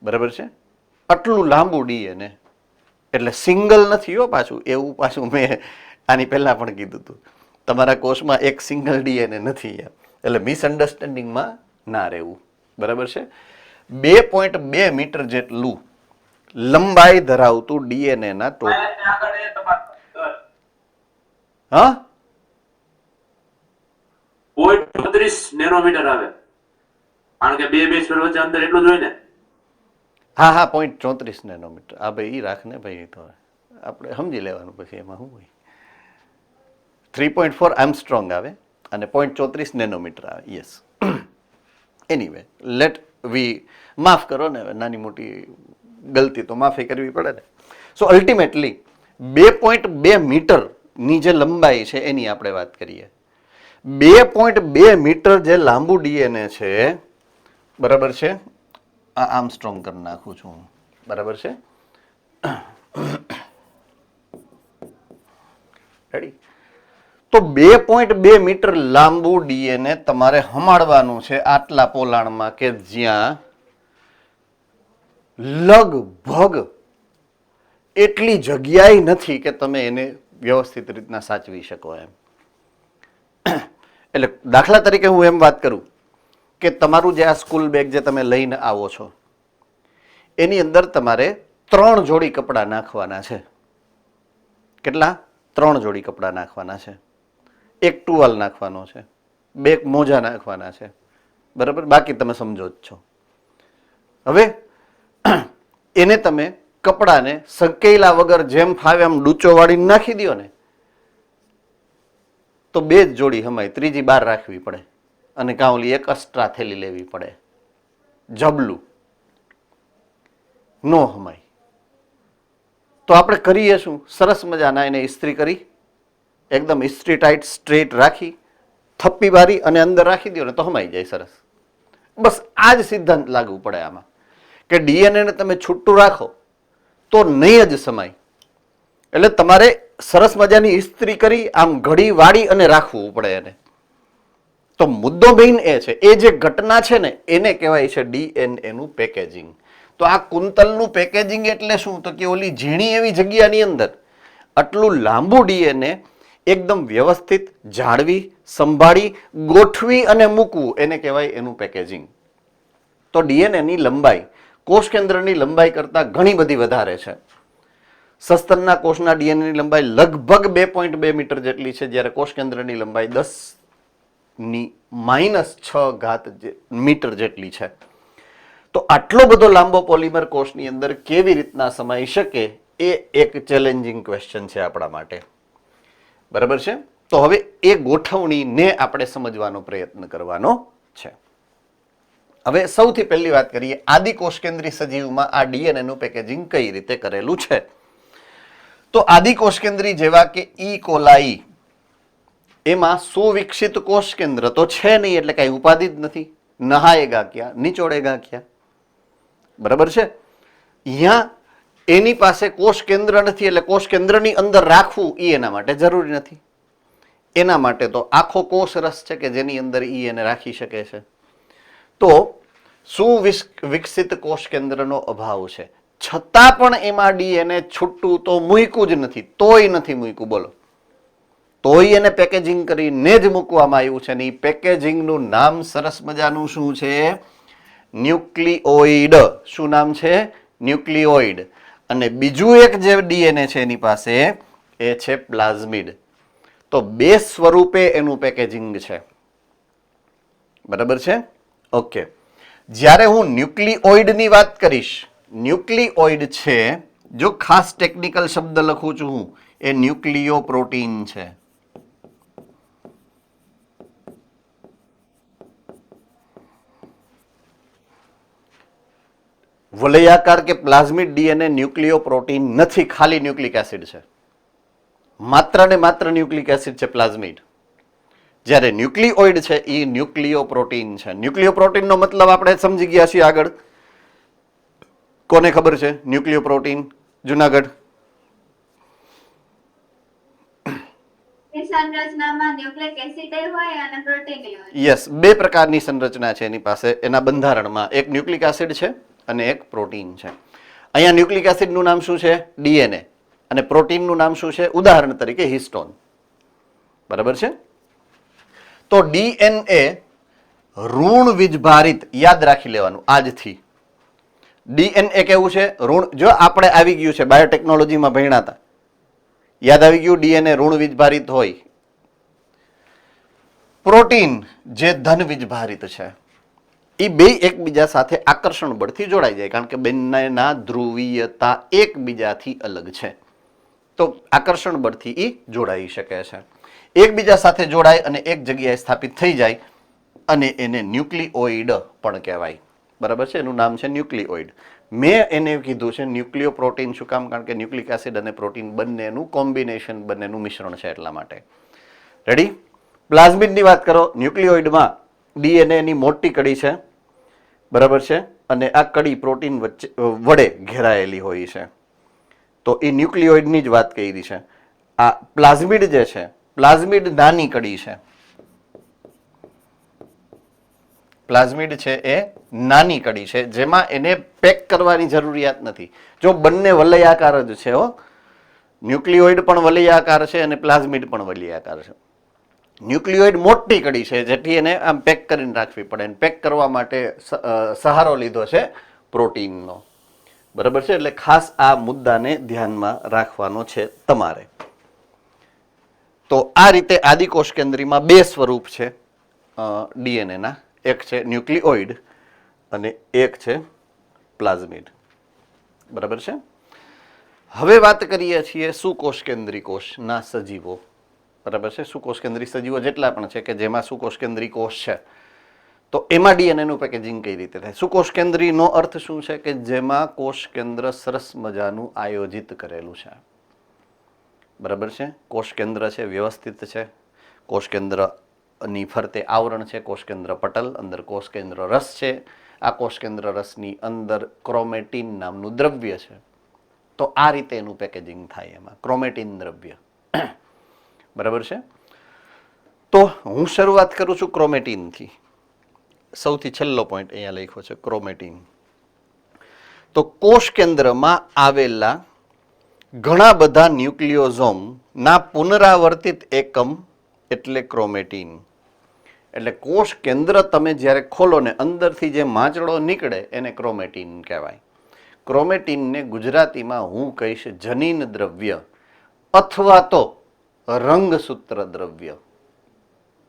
બરાબર છે. આટલું લાંબુ ડીએનએ, એટલે સિંગલ નથી હો પાછું, એવું પાછું મેં આની પહેલા પણ કીધું હતું. તમારા કોષમાં એક સિંગલ ડીએનએ નથી, એટલે મિસઅન્ડરસ્ટેન્ડિંગમાં ના રહેવું, બરાબર છે. 2.2 મીટર જેટલું લંબાઈ ધરાવતું ડીએનએ ના હા 0.34 નેનોમીટર આવે, કારણ કે બે બેઝ પેર વચ્ચે અંતર એટલું જ હોય ને. હા હા 0.34 નેનોમીટર. આ ભાઈ ઈ રાખ ને ભાઈ, તો આપણે સમજી લેવાનું પછી એમાં શું હોય. 3.4 આર્મસ્ટ્રોંગ આવે અને 0.34 નેનોમીટર આવે. યસ, એનીવે લેટ વી, માફ કરો ને, નાની મોટી ગલતી તો માફી કરવી પડે ને. સો અલ્ટિમેટલી 2.2 મીટરની જે લંબાઈ છે એની આપણે વાત કરીએ. 2.2 મીટર જે લાંબુ ડીએનએ છે, બરાબર છે. આમ સ્ટ્રોંગ કરી નાખું છું, બરાબર છે. રેડી? તો 2.2 મીટર લાંબુ ડીએનએ તમારે હમાડવાનું છે આટલા પોલાણમાં કે જ્યાં લગભગ એટલી જગ્યાએ નથી કે તમે એને વ્યવસ્થિત રીતના સાચવી શકો એમ. એટલે દાખલા તરીકે હું એમ વાત કરું કે તમારું જે આ સ્કૂલ બેગ જે તમે લઈને આવો છો એની અંદર તમારે 3 જોડી કપડાં નાખવાના છે. કેટલા? 3 જોડી કપડાં નાખવાના છે. એક ટુવાલ નાખવાનો છે, 2 મોજા નાખવાના છે, બરાબર? બાકી તમે સમજો જ છો. હવે એને તમે કપડાને સંકેલા વગર જેમ ફાવે આમ ડૂચો વાળીને નાખી દો ને તો 2 જ જોડી હમાય, ત્રીજી બહાર રાખવી પડે અને કાં ઓલી એક એક્સ્ટ્રા થેલી લેવી પડે. જબલું નો હમાય. તો આપણે કરીએ શું? સરસ મજાના એને ઇસ્ત્રી કરી, એકદમ ઇસ્ત્રી ટાઈટ સ્ટ્રેટ રાખી, થપ્પી વારી અને અંદર રાખી દો ને તો હમાઈ જાય સરસ. બસ આ જ સિદ્ધાંત લાગુ પડે આમાં કે ડીએનએ ને તમે છૂટું રાખો તો નહીં જ સમાય. એટલે તમારે સરસ મજાની ઇસ્ત્રી કરી આમ ઘડી વાળી અને રાખવું પડે એને. તો મુદ્દો મેઇન એ છે, એ જે ઘટના છે ને એને કહેવાય છે ડીએનએ નું પેકેજિંગ. તો આ કુંતલનું પેકેજિંગ એટલે શું? તો કે ઓલી ઝીણી એવી જગ્યાની અંદર આટલું લાંબુ ડીએનએ એકદમ વ્યવસ્થિત જાળવી, સંભાળી, ગોઠવી અને મૂકવું એને કહેવાય એનું પેકેજિંગ. તો ડીએનએની લંબાઈ કોષ કેન્દ્રની લંબાઈ કરતાં ઘણી બધી વધારે છે. સસ્તનના કોષના ડીએનએની લંબાઈ લગભગ 2.2 મીટર જેટલી છે, જ્યારે કોષ કેન્દ્રની લંબાઈ 10⁻⁶ મીટર જેટલી છે. તો આટલો બધો લાંબો પોલિમર કોષની અંદર કેવી રીતના સમાઈ શકે એ એક ચેલેન્જિંગ ક્વેશ્ચન છે આપણા માટે, બરાબર છે? તો હવે એ ગોઠવણીને આપણે સમજવાનો પ્રયત્ન કરવાનો છે. હવે સૌથી પહેલી વાત કરીએ, આદિ કોષ કેન્દ્રી સજીવમાં આ ડીએનએ નું પેકેજિંગ કઈ રીતે કરેલું છે. તો આદિ કોષ કેન્દ્રી જેવા કે ઈ કોલાઈ એમાં સુવિકસિત કોષ કેન્દ્ર તો છે નહીં, એટલે કઈ ઉપાધિ જ નથી. નહાએગા ક્યાં, નિચોડેગા ક્યાં, બરાબર છે? અહીંયા એની પાસે કોષ કેન્દ્ર નથી, એટલે કોષ કેન્દ્રની અંદર રાખવું એ એના માટે જરૂરી નથી. એના માટે તો આખો કોષ રસ છે કે જેની અંદર ઈ એને રાખી શકે છે. તો સુવિકસિત કોષ કેન્દ્રનો અભાવ છે, છતાં પણ એમાં ડીએનએ છૂટું તો મૂક્યું જ નથી. તોય નથી મૂક્યું, બોલો. તોય એને પેકેજિંગ કરીને જ મૂકવામાં આવ્યું છે. ને એ પેકેજિંગનું નામ સરસ મજાનું શું છે? ન્યુક્લિઓઇડ. શું નામ છે? ન્યુક્લિઓઇડ. અને બીજું એક જે ડીએનએ છે એની પાસે એ છે પ્લાઝમિડ. તો 2 સ્વરૂપે એનું પેકેજિંગ છે, બરાબર છે? ઓકે. જ્યારે હું ન્યુક્લિઓઇડની વાત કરીશ, ન્યુક્લિઓઇડ છે, જો ખાસ ટેકનિકલ શબ્દ લખું છું હું, એ ન્યુક્લિયો પ્રોટીન છે. વલયાકાર કે પ્લાઝમિડ ડીએનએ ન્યુક્લિયો પ્રોટીન નથી, ખાલી ન્યુક્લિક એસિડ છે. માત્ર ને માત્ર ન્યુક્લિક એસિડ છે પ્લાઝમિડ. જ્યારે ન્યુક્લિઓઇડ છે એ ન્યુક્લિયો પ્રોટીન છે. ન્યુક્લિયો પ્રોટીનનો મતલબ આપણે સમજી ગયા છીએ આગળ. કોને ખબર છે ન્યુક્લિયો પ્રોટીન? જુનાગઢ. સંરચનામાં ન્યુક્લિક એસિડ હોય અને પ્રોટીન હોય. યસ, 2 પ્રકારની સંરચના છે એની પાસે. એના બંધારણમાં એક ન્યુક્લિક એસિડ છે અને એક પ્રોટીન છે. અહીંયા ન્યુક્લિક એસિડનું નામ શું છે? ડીએનએ. અને પ્રોટીનનું નામ શું છે? ઉદાહરણ તરીકે હિસ્ટોન, બરાબર છે? તો ડીએનએ ઋણ વીજભારિત, યાદ રાખી લેવાનું આજથી. ડીએનએ કેવું છે? ઋણ. જો આપણે આવી ગયું છે બાયોટેકનોલોજીમાં ભણ્યા હતા, યાદ આવી ગયું. ડીએનએ ઋણ વીજભારિત હોય, પ્રોટીન જે ધન વીજભારિત છે. એ બે એકબીજા સાથે આકર્ષણ બળથી જોડાઈ જાય, કારણ કે બંનેના ધ્રુવીયતા એકબીજાથી અલગ છે. તો આકર્ષણ બળથી એ જોડાઈ શકે છે. એકબીજા સાથે જોડાય અને એક જગ્યાએ સ્થાપિત થઈ જાય અને એને ન્યુક્લિઓઇડ પણ કહેવાય, બરાબર છે? એનું નામ છે ન્યુક્લિઓઇડ. મેં એને કીધું છે ન્યુક્લિયો પ્રોટીન. શું કામ? કારણ કે ન્યુક્લિક એસિડ અને પ્રોટીન બંનેનું કોમ્બિનેશન, બંનેનું મિશ્રણ છે એટલા માટે. રેડી? પ્લાઝમિડની વાત કરો. ન્યુક્લિઓઇડમાં ડીએનએ ની મોટી કડી છે, બરાબર છે? અને આ કડી પ્રોટીન વડે ઘેરાયેલી હોય છે. તો એ ન્યુક્લિઓઇડની જ વાત કરી છે. આ પ્લાઝમિડ જે છે, પ્લાઝમિડ નાની કડી છે. પ્લાઝમિડ છે એ નાની કડી છે જેમાં એને પેક કરવાની જરૂરિયાત નથી. જો બંને વલયાકાર જ છે, ન્યુક્લિયોઇડ પણ વલયાકાર છે અને પ્લાઝમિડ પણ વલયાકાર છે. ન્યુક્લિયોઇડ મોટી કડી છે જેથી એને આમ પેક કરીને રાખવી પડે, અને પેક કરવા માટે સહારો લીધો છે પ્રોટીનનો. બરાબર છે, એટલે ખાસ આ મુદ્દાને ધ્યાનમાં રાખવાનો છે તમારે. તો આ રીતે આદિકોષ કેન્દ્રીમાં બે સ્વરૂપ છે ડીએનએના, એક છે ન્યુક્લિયોઇડ અને એક છે પ્લાઝમિડ. બરાબર છે. હવે વાત કરીએ છીએ સુકોષ કેન્દ્રી કોષના સજીવો. બરાબર છે, સુકોષ કેન્દ્રી સજીવો જેટલા પણ છે કે જેમાં સુકોષ કેન્દ્રી કોષ છે, તો એમાં ડીએનએનું પેકેજિંગ કઈ રીતે થાય. સુકોષ કેન્દ્રીનો અર્થ શું છે કે જેમાં કોષ કેન્દ્ર સરસ મજાનું આયોજિત કરેલું છે. બરાબર છે, કોષ કેન્દ્ર છે વ્યવસ્થિત છે, કોષ કેન્દ્રની ફરતે આવરણ છે, કોષ કેન્દ્ર પટલ, અંદર કોષ કેન્દ્ર રસ છે, આ કોષ કેન્દ્ર રસની અંદર ક્રોમેટીન નામનું દ્રવ્ય છે. તો આ રીતે એનું પેકેજિંગ થાય એમાં, ક્રોમેટીન દ્રવ્ય. બરાબર છે. તો હું શરૂઆત કરું છું ક્રોમેટીનથી. સૌથી છેલ્લો પોઈન્ટ અહીંયા લખ્યો છે ક્રોમેટીન. તો કોષ કેન્દ્રમાં આવેલા ઘણા બધા ન્યુક્લિયોઝોમના પુનરાવર્તિત એકમ એટલે ક્રોમેટીન. એટલે કોષ કેન્દ્ર તમે જ્યારે ખોલો ને અંદરથી જે માંચડો નીકળે એને ક્રોમેટીન કહેવાય. ક્રોમેટીનને ગુજરાતીમાં હું કહીશ જનીન દ્રવ્ય અથવા તો રંગસૂત્ર દ્રવ્ય.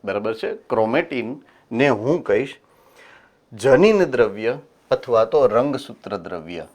બરાબર છે, ક્રોમેટીનને હું કહીશ જનીન દ્રવ્ય અથવા તો રંગસૂત્ર દ્રવ્ય.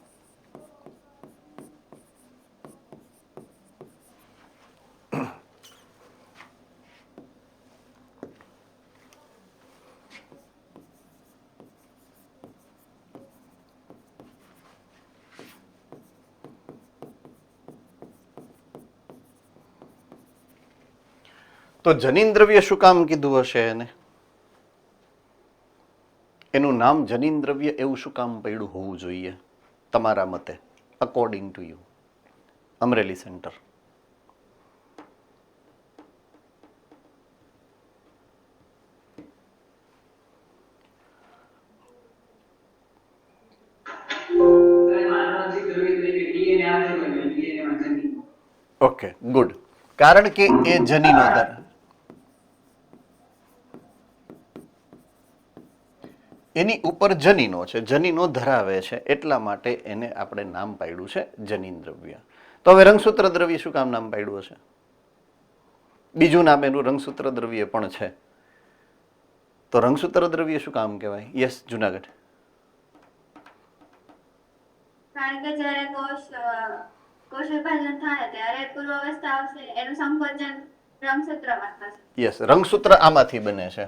તો જનીન દ્રવ્ય શું કામ કીધું હશે એને? એનું નામ જનીન દ્રવ્ય એવું શું કામ પડ્યું હોવું જોઈએ તમારા મતે, according to you? Amreli centre. Okay, good. કારણ કે એ જનીનો એની ઉપર જનીનો છે, જનીનો ધરાવે છે, એટલા માટે એને આપણે નામ પાડ્યું છે જનીન દ્રવ્ય. તો હવે રંગસૂત્ર દ્રવ્ય શું કામ નામ પાડ્યું હશે? બીજું નામ એનું રંગસૂત્ર દ્રવ્ય પણ છે. તો રંગસૂત્ર દ્રવ્ય શું કામ કહેવાય? યસ, જુનાગઢ. કારણ કે જ્યારે કોષ વિભાજન થાય ત્યારે પૂર્વાવસ્થા આવશે, એનું સંકોચન રંગસૂત્રમાં થશે. યસ, રંગસૂત્ર આમાંથી બને છે.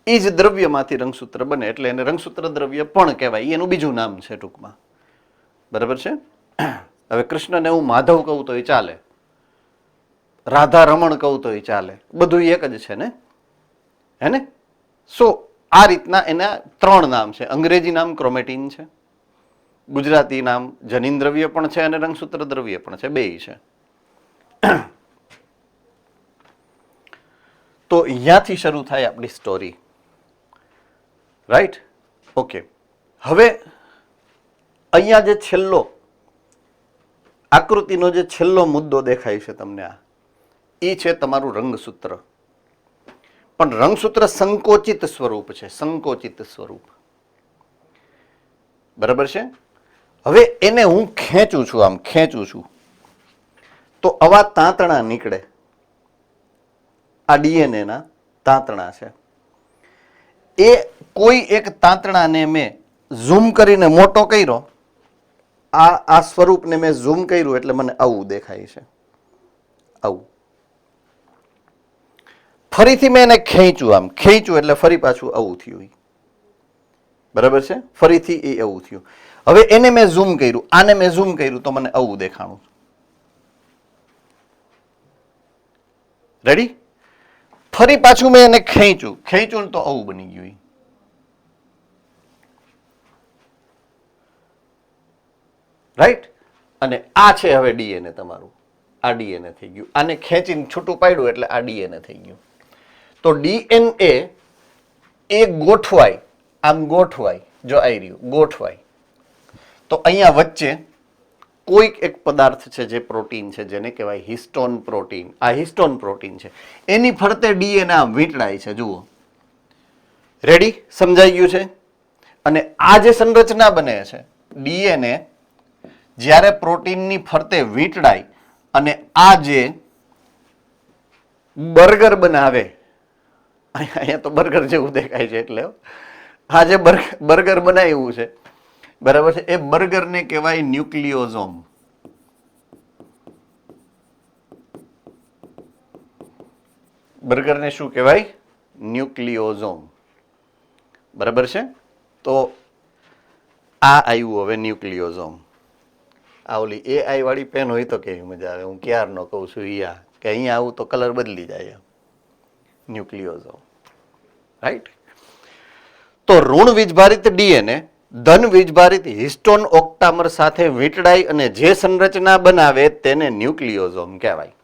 એ જ દ્રવ્યમાંથી રંગસૂત્ર બને એટલે એને રંગસૂત્ર દ્રવ્ય પણ કહેવાય. એનું બીજું નામ છે ટૂંકમાં. બરાબર છે. હવે કૃષ્ણને હું માધવ કહું તો એ ચાલે, રાધા રમણ કહું તો એ ચાલે, બધું એક જ છે ને, હે ને? સો આ રીતના એના ત્રણ નામ છે. અંગ્રેજી નામ ક્રોમેટીન છે, ગુજરાતી નામ જનીન દ્રવ્ય પણ છે અને રંગસૂત્ર દ્રવ્ય પણ છે, બેય છે. તો અહીંયાથી શરૂ થાય આપણી સ્ટોરી. રાઈટ? ઓકે. હવે અહીંયા જે છેલ્લો આકૃતિનો જે છેલ્લો મુદ્દો દેખાય છે તમને, આ એ છે તમારું રંગસૂત્ર. પણ રંગસૂત્ર સંકોચિત સ્વરૂપ છે, સંકોચિત સ્વરૂપ. બરાબર છે. હવે એને હું ખેંચું છું, આમ ખેંચું છું તો આવા તાંતણા નીકળે. આ ડીએનએના તાંતણા છે. એ કોઈ એક તાંતણાને મેં ઝૂમ કરીને મોટો કર્યો, આ સ્વરૂપને મેં ઝૂમ કર્યું એટલે મને આવું દેખાય છે, આવું. ફરીથી મેં એને ખેંચ્યું, આમ ખેંચ્યું એટલે ફરી પાછું આવું થયું. બરાબર છે. ફરીથી એ એવું થયું. હવે એને મેં ઝૂમ કર્યું, આને મેં ઝૂમ કર્યું તો મને આવું દેખાણું. રેડી? ફરી પાછું મેં એને ખેંચ્યું તો આવું બની ગયું. રાઈટ? અને આ છે હવે ડીએનએ તમારું, આ ડીએનએ થઈ ગયું. આને ખેંચીને છૂટું પાડ્યું એટલે આ ડીએનએ થઈ ગયું. તો ડીએનએ એ ગોઠવાય, આમ ગોઠવાય, જો આવી રહ્યું ગોઠવાય, તો અહીંયા વચ્ચે કોઈક એક પદાર્થ છે જે પ્રોટીન છે, જેને કહેવાય હિસ્ટોન પ્રોટીન. આ હિસ્ટોન પ્રોટીન છે, એની ફરતે ડીએનએ આમ વીંટળાય છે. જુઓ, રેડી? સમજાઈ ગયું છે? અને આ જે સંરચના બને છે ડીએનએ, જ્યારે પ્રોટીનની ફરતે વીંટળાય અને આ જે બર્ગર બનાવે, અહીંયા તો બર્ગર જેવું દેખાય છે એટલે આ જે બર્ગર બનાવ્યું છે, બરાબર છે, એ બર્ગરને કહેવાય ન્યુક્લિયોઝોમ. બર્ગરને શું કહેવાય? ન્યુક્લિયોઝોમ. બરાબર છે? તો આ આવ્યું હવે ન્યુક્લિયોઝોમ. આ ઓલી AI વાળી પેન હોય તો કેવી મજા આવે. હું ક્યારનો કહું છું યા કે અહીંયા આવું તો કલર બદલી જાય. ન્યુક્લિયોઝોમ, રાઈટ? તો ઋણ વીજભારિત ડીએનએ ધન વીજભારિત હિસ્ટોન ઓક્ટામર સાથે વીંટળાય અને જે સંરચના બનાવે તેને ન્યુક્લિયોઝોમ કહેવાય.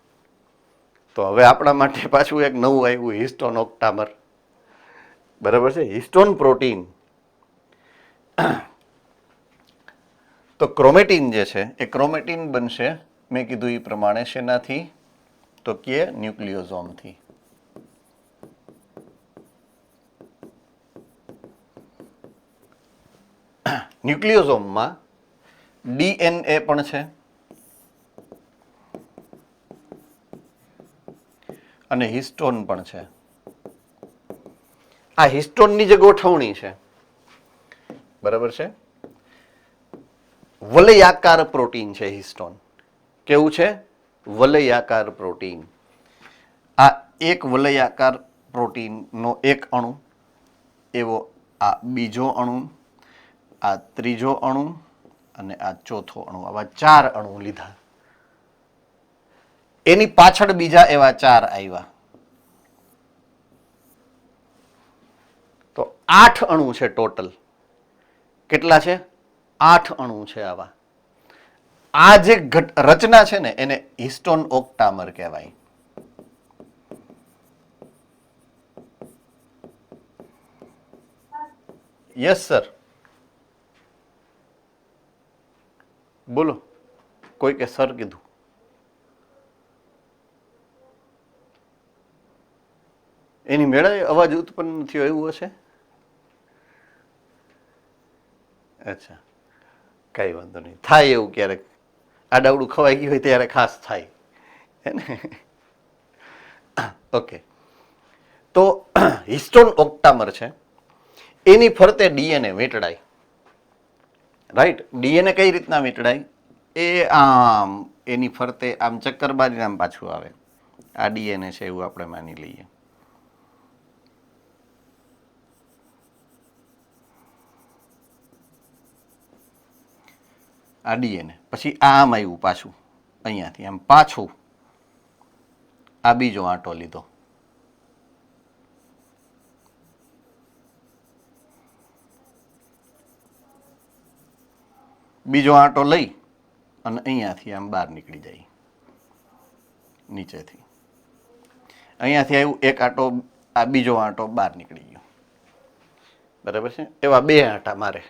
તો હવે આપણા માટે પાછું એક નવું આવ્યું, હિસ્ટોન ઓક્ટામર. બરાબર છે? Histone protein. તો ક્રોમેટીન જે છે એ ક્રોમેટીન બનશે, મેં કીધું એ પ્રમાણે, શેનાથી? તો કે ન્યુક્લિયોઝોમથી. ન્યુક્લિયોઝોમમાં ડીએનએ પણ છે અને હિસ્ટોન પણ છે. આ હિસ્ટોનની જે ગોઠવણી છે, બરાબર છે, વલયાકાર પ્રોટીન છે હિસ્ટોન. કેવું છે? વલયાકાર પ્રોટીન. આ એક વલયાકાર પ્રોટીનનો એક અણુ, એવો આ બીજો અણુ, આ ત્રીજો અણુ અને આ ચોથો અણુ, આવા 4 અણુ લીધા. એની પાછળ બીજા એવા 4 આવ્યા. તો 8 અણુ છે ટોટલ. કેટલા છે? 8 અણુ છે આવા. આ જે રચના છે ને એને હિસ્ટોન ઓક્ટામર કહેવાય. યસ સર, બોલો. કોઈ કે સર કીધું? એની મેળાએ અવાજ ઉત્પન્ન થયો એવું હશે? અચ્છા, કઈ વાંધો નહીં, થાય એવું ક્યારેક. આડાવડું ખવાઈ ગયું હોય ત્યારે ખાસ થાય, હે ને? ઓકે, તો હિસ્ટોન ઓક્ટામર છે, એની ફરતે ડીએનએ વીંટળાય. રાઈટ? ડીએનએ કઈ રીતના વીંટળાય? એ આમ એની ફરતે આમ ચક્કર મારીને આમ પાછું આવે. આ ડીએનએ છે એવું આપણે માની લઈએ. આ ડીએનએ પછી આમ આવ્યું પાછું, અહીંયાથી આમ પાછું આ બીજો આંટો લીધો. બીજો આંટો લઈ અને અહીંયાથી આમ બહાર નીકળી જાય નીચેથી. અહીંયાથી આવ્યું એક આંટો, આ બીજો આંટો બહાર નીકળી ગયો. બરાબર છે? એવા 2 આંટા મારે.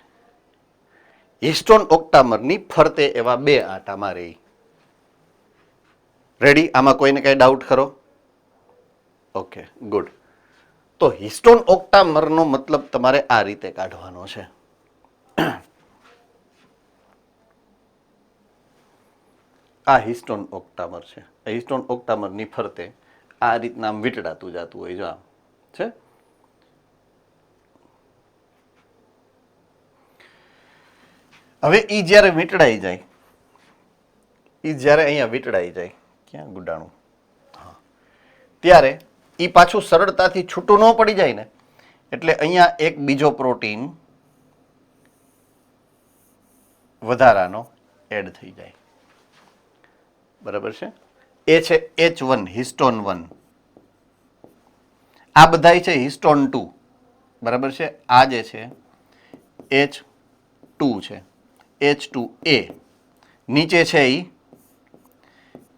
હિસ્ટોન ઓક્ટામરની ફરતે એવા 2 આંટા મારે. રેડી? આમાં કોઈને કઈ ડાઉટ ખરો? Okay, good. તો હિસ્ટોન ઓક્ટામરનો મતલબ તમારે આ રીતે કાઢવાનો છે. આ હિસ્ટોન ઓક્ટામર છે. હિસ્ટોન ઓક્ટામરની ફરતે આ રીતના આમ વીંટળાતું જતું હોય. જો આમ છે. હવે ઈ જ્યારે વીંટળાઈ જાય, ઈ જ્યારે અહીંયા વીંટળાઈ જાય, ક્યાં ગુડાણું, હા, ત્યારે ઈ પાછું સરળતાથી છૂટું ન પડી જાય ને, એટલે અહીંયા એક બીજો પ્રોટીન વધારાનો એડ થઈ જાય. બરાબર છે? એ છે H1, હિસ્ટોન 1. આ બધાય છે હિસ્ટોન 2. બરાબર છે? આ જે છે H2 છે, H2A. નીચે છે એ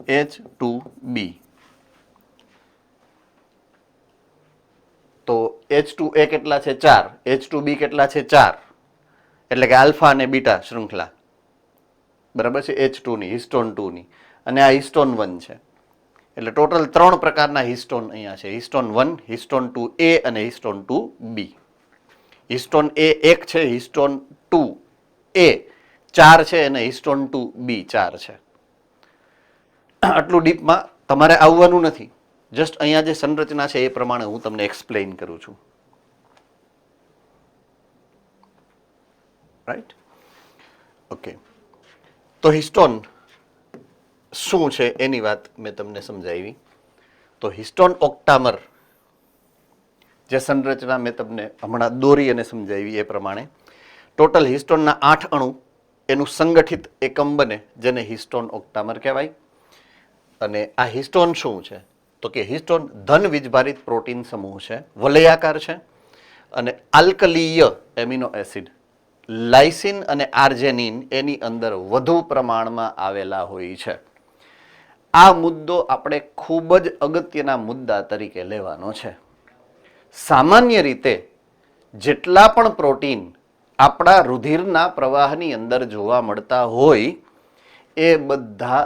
H2B. તો H2A કેટલા છે? 4. H2B કેટલા છે? 4. એટલે કે આલ્ફા અને બીટા શૃંખલા, બરાબર છે, H2 ની, હિસ્ટોન 2 ની, અને આ હિસ્ટોન 1 છે. એટલે ટોટલ 3 પ્રકારના હિસ્ટોન અહીંયા છે, હિસ્ટોન 1, હિસ્ટોન 2A અને હિસ્ટોન 2B. હિસ્ટોન A 1 છે, હિસ્ટોન 2A 4 છે અને હિસ્ટોન 2B 4 છે. આટલું ડીપમાં તમારે આવવાનું નથી, જસ્ટ અહીંયા જે સંરચના છે એ પ્રમાણે હું તમને એક્સપ્લેન કરું છું. રાઈટ? ઓકે, તો હિસ્ટોન શું છે એની વાત મેં તમને સમજાવી. તો હિસ્ટોન ઓક્ટામર જે સંરચના મેં તમને હમણાં દોરી અને સમજાવી એ પ્રમાણે ટોટલ હિસ્ટોનના 8 અણુ એનું સંગઠિત એકમ બને, જેને હિસ્ટોન ઓક્ટામર કહેવાય. અને આ હિસ્ટોન શું છે? તો કે હિસ્ટોન ધન વીજભારિત પ્રોટીન સમૂહ છે, વલયાકાર છે અને આલ્કલીય એમિનો એસિડ લાઇસિન અને આર્જેનિન એની અંદર વધુ પ્રમાણમાં આવેલા હોય છે. આ મુદ્દો આપણે ખૂબ જ અગત્યના મુદ્દા તરીકે લેવાનો છે. સામાન્ય રીતે જેટલા પણ પ્રોટીન આપણા રુધિરના પ્રવાહની અંદર જોવા મળતા હોય એ બધા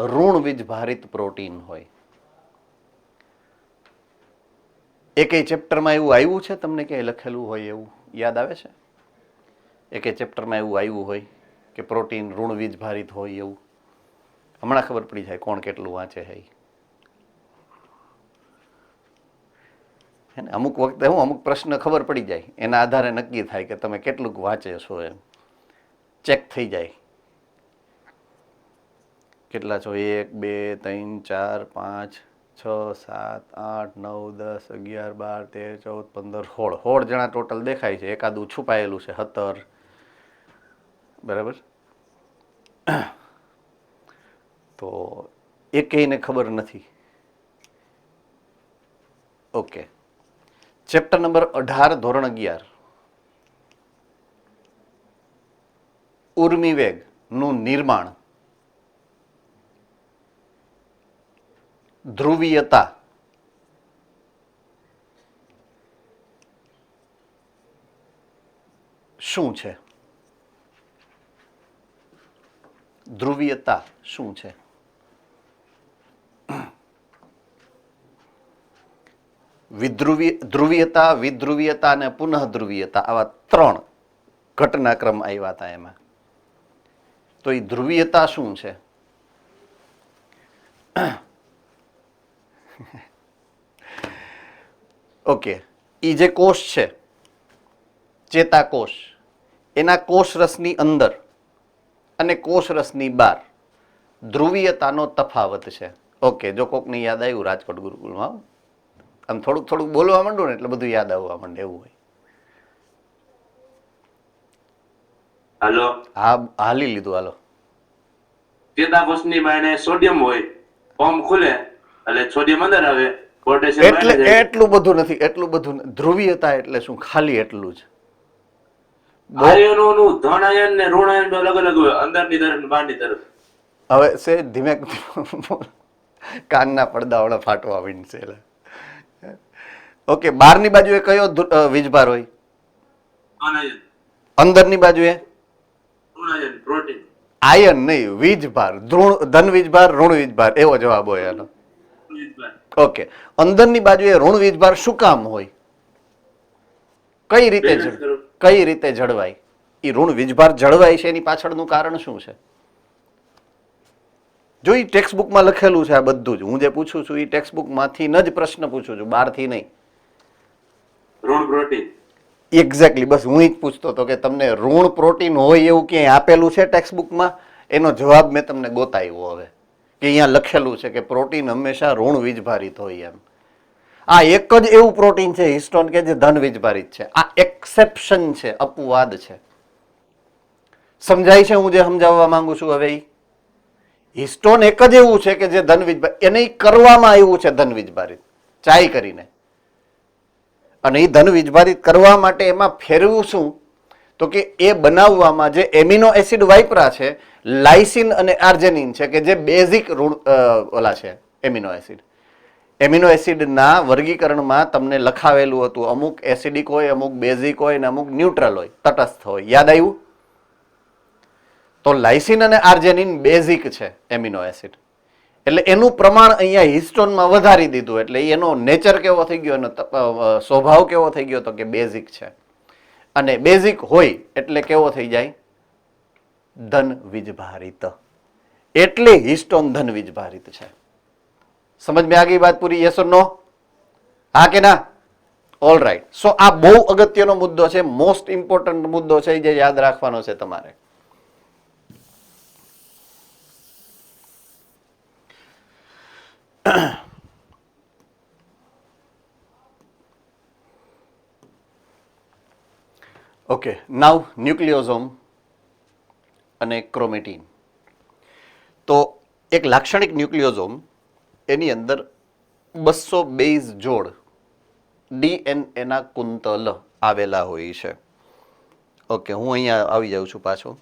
ઋણ વીજભારિત પ્રોટીન હોય. એકેય ચેપ્ટરમાં એવું આવ્યું છે તમને ક્યાંય લખેલું હોય એવું યાદ આવે છે? એકેય ચેપ્ટરમાં એવું આવ્યું હોય કે પ્રોટીન ઋણ વીજભારિત હોય એવું? હમણાં ખબર પડી જાય કોણ કેટલું વાંચે છે. અમુક વખતે અમુક પ્રશ્ન ખબર પડી જાય, એના આધારે નક્કી થાય કે તમે કેટલું વાંચે છો, એમ ચેક થઈ જાય. કેટલા છો? 1 2 3 4 5 6 7 8 9 10 11 12 13 14 15 16 જણા ટોટલ દેખાય છે. એકાદું છુપાયેલું છે 17, બરાબર. તો એકેયને ખબર નથી. ઓકે, ચેપ્ટર નંબર 18 ધોરણ 11 ઉર્મિવેગ નું નિર્માણ, ધ્રુવીયતા, શું છે? ધ્રુવીયતા શું છે? ધ્રુવીયતા, વિધ્રુવીયતા અને પુનઃ ધ્રુવીયતા, આવા 3 ઘટનાક્રમ આવ્યા હતા એમાં. તો એ ધ્રુવીયતા શું છે? ઓકે, એ જે કોષ છે, ચેતાકોષ, એના કોષરસની અંદર અને કોષરસની બહાર ધ્રુવીયતાનો તફાવત છે. ઓકે, જો કોકને યાદ આવ્યું રાજકોટ ગુરુકુળમાં, આમ થોડુંક થોડુંક બોલવા માંડું ને એટલે બધું યાદ આવવા માંડે, એવું હોય. હાલો, હા, હાલી લીધું, હાલો. ચેતાકોષની બાયણે સોડિયમ હોય, પંપ ખુલે એટલે સોડિયમ અંદર આવે, પોટેશિયમ એટલે બહાર જાય. એટલું બધું નથી, એટલું બધું નથી. ધ્રુવીયતા એટલે શું? ખાલી એટલું જ. આયનોનું ધન આયન ને ઋણ આયન અલગ અલગ હોય, અંદરની તરફ ને બહારની તરફ. હવે છે ધીમે કાનના પડદા વડા ફાટવા માંડશે. ઓકે, બહારની બાજુએ કયો વીજભાર હોય? ધન આયન, અંદરની બાજુએ ઋણ આયન, પ્રોટીન. આયન નહીં, વીજભાર. ધન વીજભાર, ઋણ વીજભાર, એવો જવાબ હોય એનો. ઓકે, અંદરની બાજુએ ઋણ વીજભાર શું કામ હોય? કઈ રીતે જળવાય? એ ઋણ વીજભાર જળવાય છે એની પાછળનું કારણ શું છે? જો એ ટેક્સ્ટ બુકમાં લખેલું છે આ બધું જ. હું જે પૂછું છું એ ટેક્સ્ટ બુકમાંથી જ પ્રશ્ન પૂછું છું, બહારથી નહીં. ઋણ પ્રોટીન. એક્ઝેક્ટલી, બસ હું જ પૂછતો હતો કે તમને ઋણ પ્રોટીન હોય એવું ક્યાંય આપેલું છે ટેક્સ્ટ બુકમાં? એનો જવાબ મેં તમને ગોતાવ્યો હવે, કે અહીંયા લખેલું છે કે પ્રોટીન હંમેશા ઋણ વીજભારિત હોય એમ. આ એક જ એવું પ્રોટીન છે હિસ્ટોન કે જે ધન વીજભારિત છે. આ એક્સેપ્શન છે, અપવાદ છે. સમજાય છે હું જે સમજાવવા માંગુ છું? હવે હિસ્ટોન એક જ એવું છે કે જે ધન વીજભારિત, એને કરવામાં આવ્યું છે ધન વીજભારિત ચાઈ કરીને, અને એ ધન વીજભારિત કરવા માટે એમાં ફેરવું શું? તો કે એ બનાવવામાં જે એમિનો એસિડ વાપરા છે લાઇસિન અને આર્જેનિન છે કે જે બેઝિક ઓલા છે એમિનો એસિડ. એમિનો એસિડના વર્ગીકરણમાં તમને લખાવેલું હતું અમુક એસિડિક હોય, અમુક બેઝિક હોય અને અમુક ન્યુટ્રલ હોય, તટસ્થ હોય. યાદ આવ્યું? તો લાઇસિન અને આર્જેનિન બેઝિક છે એમિનો એસિડ. એટલે એનું પ્રમાણ અહીંયા હિસ્ટોનમાં વધારી દીધું એટલે એનો નેચર કેવો થઈ ગયો, એનો સ્વભાવ કેવો થઈ ગયો તો કે બેઝિક છે. અને બેઝિક હોય એટલે કેવો થઈ જાય? ધન વીજભારિત. એટલે હિસ્ટોન ધન વીજભારિત છે. સમજ में आ गई बात पूरी? यस और नो? હા કે ના? All right. સો આ બહુ અગત્યનો મુદ્દો છે, મોસ્ટ ઇમ્પોર્ટન્ટ મુદ્દો છે જે યાદ રાખવાનો છે તમારે. ઓકે, નાવ ન્યુક્લિયોઝોમ અને ક્રોમેટીન. તો એક લાક્ષણિક ન્યુક્લિયોઝોમ એની અંદર 200 બેઝ જોડ ડીએનએ ના કુંતલ આવેલા હોય છે. ઓકે, હું અહીંયા આવી જાઉં છું પાછો.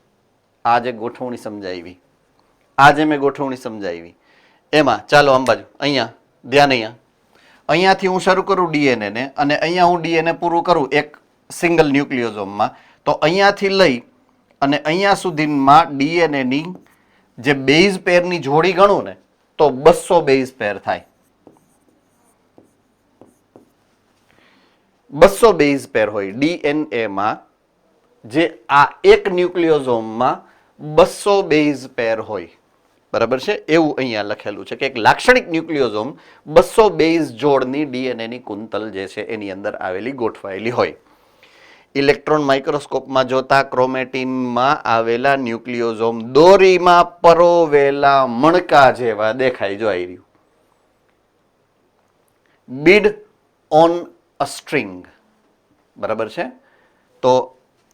આ જે ગોઠવણી સમજાવી, આ જે મેં ગોઠવણી સમજાવી એમાં ચાલો આમ બાજુ અહીંયા ધ્યાન અહીંયાથી હું શરૂ કરું ડીએનએ ને અને અહીંયા હું ડીએનએ પૂરું કરું એક સિંગલ ન્યુક્લિયોઝોમમાં. તો અહીંયાથી લઈ અને અહીંયા સુધીમાં ડીએનએ ની જે બેઝ પેરની જોડી ગણું ને તો 200 બેઝ પેર થાય. 200 બેઝ પેર હોય ડીએનએ માં. જે આ એક ન્યુક્લિયોઝોમમાં 200 બેઝ પેર હોય. બરાબર છે? એવું અહીંયા લખેલું છે કે એક લાક્ષણિક ન્યુક્લિયોઝોમ 200 બેઝ જોડની ડીએનએ ની કુંતલ જે છે એની અંદર આવેલી ગોઠવાયેલી હોય. ઇલેક્ટ્રોન માઇક્રોસ્કોપમાં જોતા ક્રોમેટીનમાં આવેલા ન્યુક્લિયોઝોમ દોરીમાં પરોવેલા મણકા જેવા દેખાય. જો આવી રહ્યું બીડ ઓન અ સ્ટ્રિંગ. બરાબર છે? તો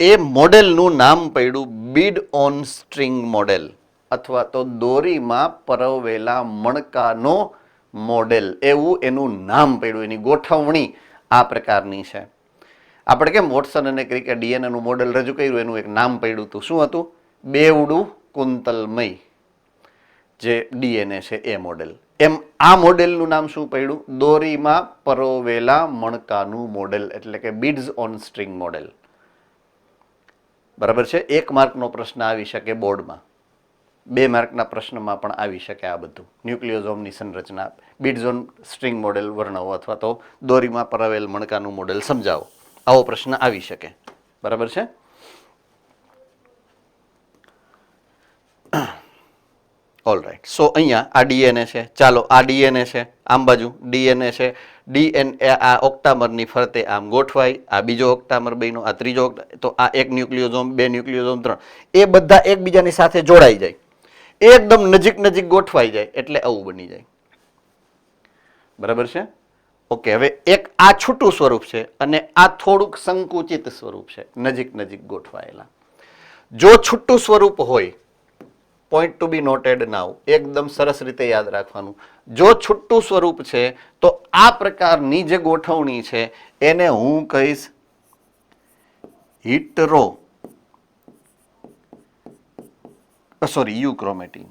એ મોડેલનું નામ પડ્યું બીડ ઓન સ્ટ્રિંગ મોડેલ અથવા તો દોરીમાં પરોવેલા મણકાનો મોડેલ, એવું એનું નામ પડ્યું. એની ગોઠવણી આ પ્રકારની છે. આપણે કેમ વોટસન અને ક્રિકે ડીએનએ નું મોડેલ રજૂ કર્યું, એનું એક નામ પડ્યું હતું. શું હતું? બેવડું કુંતલમય જે ડીએનએ છે એ મોડેલ. એમ આ મોડેલનું નામ શું પડ્યું? દોરીમાં પરોવેલા મણકાનું મોડેલ, એટલે કે બીડ્સ ઓન સ્ટ્રિંગ મોડેલ. બરાબર છે? 1 માર્કનો પ્રશ્ન આવી શકે બોર્ડમાં, 2 માર્કના પ્રશ્નમાં પણ આવી શકે આ બધું. ન્યુક્લિયોઝોમની સંરચના, બીડ્સ ઓન સ્ટ્રિંગ મોડેલ વર્ણવો અથવા તો દોરીમાં પરોવેલ મણકાનું મોડેલ સમજાવો, આવો પ્રશ્ન આવી શકે. બરાબર છે? All right. સો અહીંયા આ ડીએનએ છે. ચાલો આ ડીએનએ છે, આમ બાજુ ડીએનએ છે. ડીએનએ આ ઓક્ટામરની ફરતે આમ ગોઠવાય. આ બીજો ઓક્ટામર બન્યો, આ ત્રીજો. તો આ એક ન્યુક્લિયોઝોમ, 2 ન્યુક્લિયોઝોમ, 3, એ બધા એકબીજાની સાથે જોડાઈ જાય, એકદમ નજીક નજીક ગોઠવાઈ જાય એટલે આવું બની જાય. બરાબર છે? ઓકે, હવે એક આ છૂટું સ્વરૂપ છે અને આ થોડુંક સંકુચિત સ્વરૂપ છે, નજીક નજીક ગોઠવાયેલા. જો છૂટું સ્વરૂપ હોય, પોઈન્ટ ટુ બી નોટેડ નાઉ, એકદમ સરસ રીતે યાદ રાખવાનું. જો છૂટું સ્વરૂપ છે તો આ પ્રકારની જે ગોઠવણી છે એને હું કહીશ હિટરો યુક્રોમેટીન.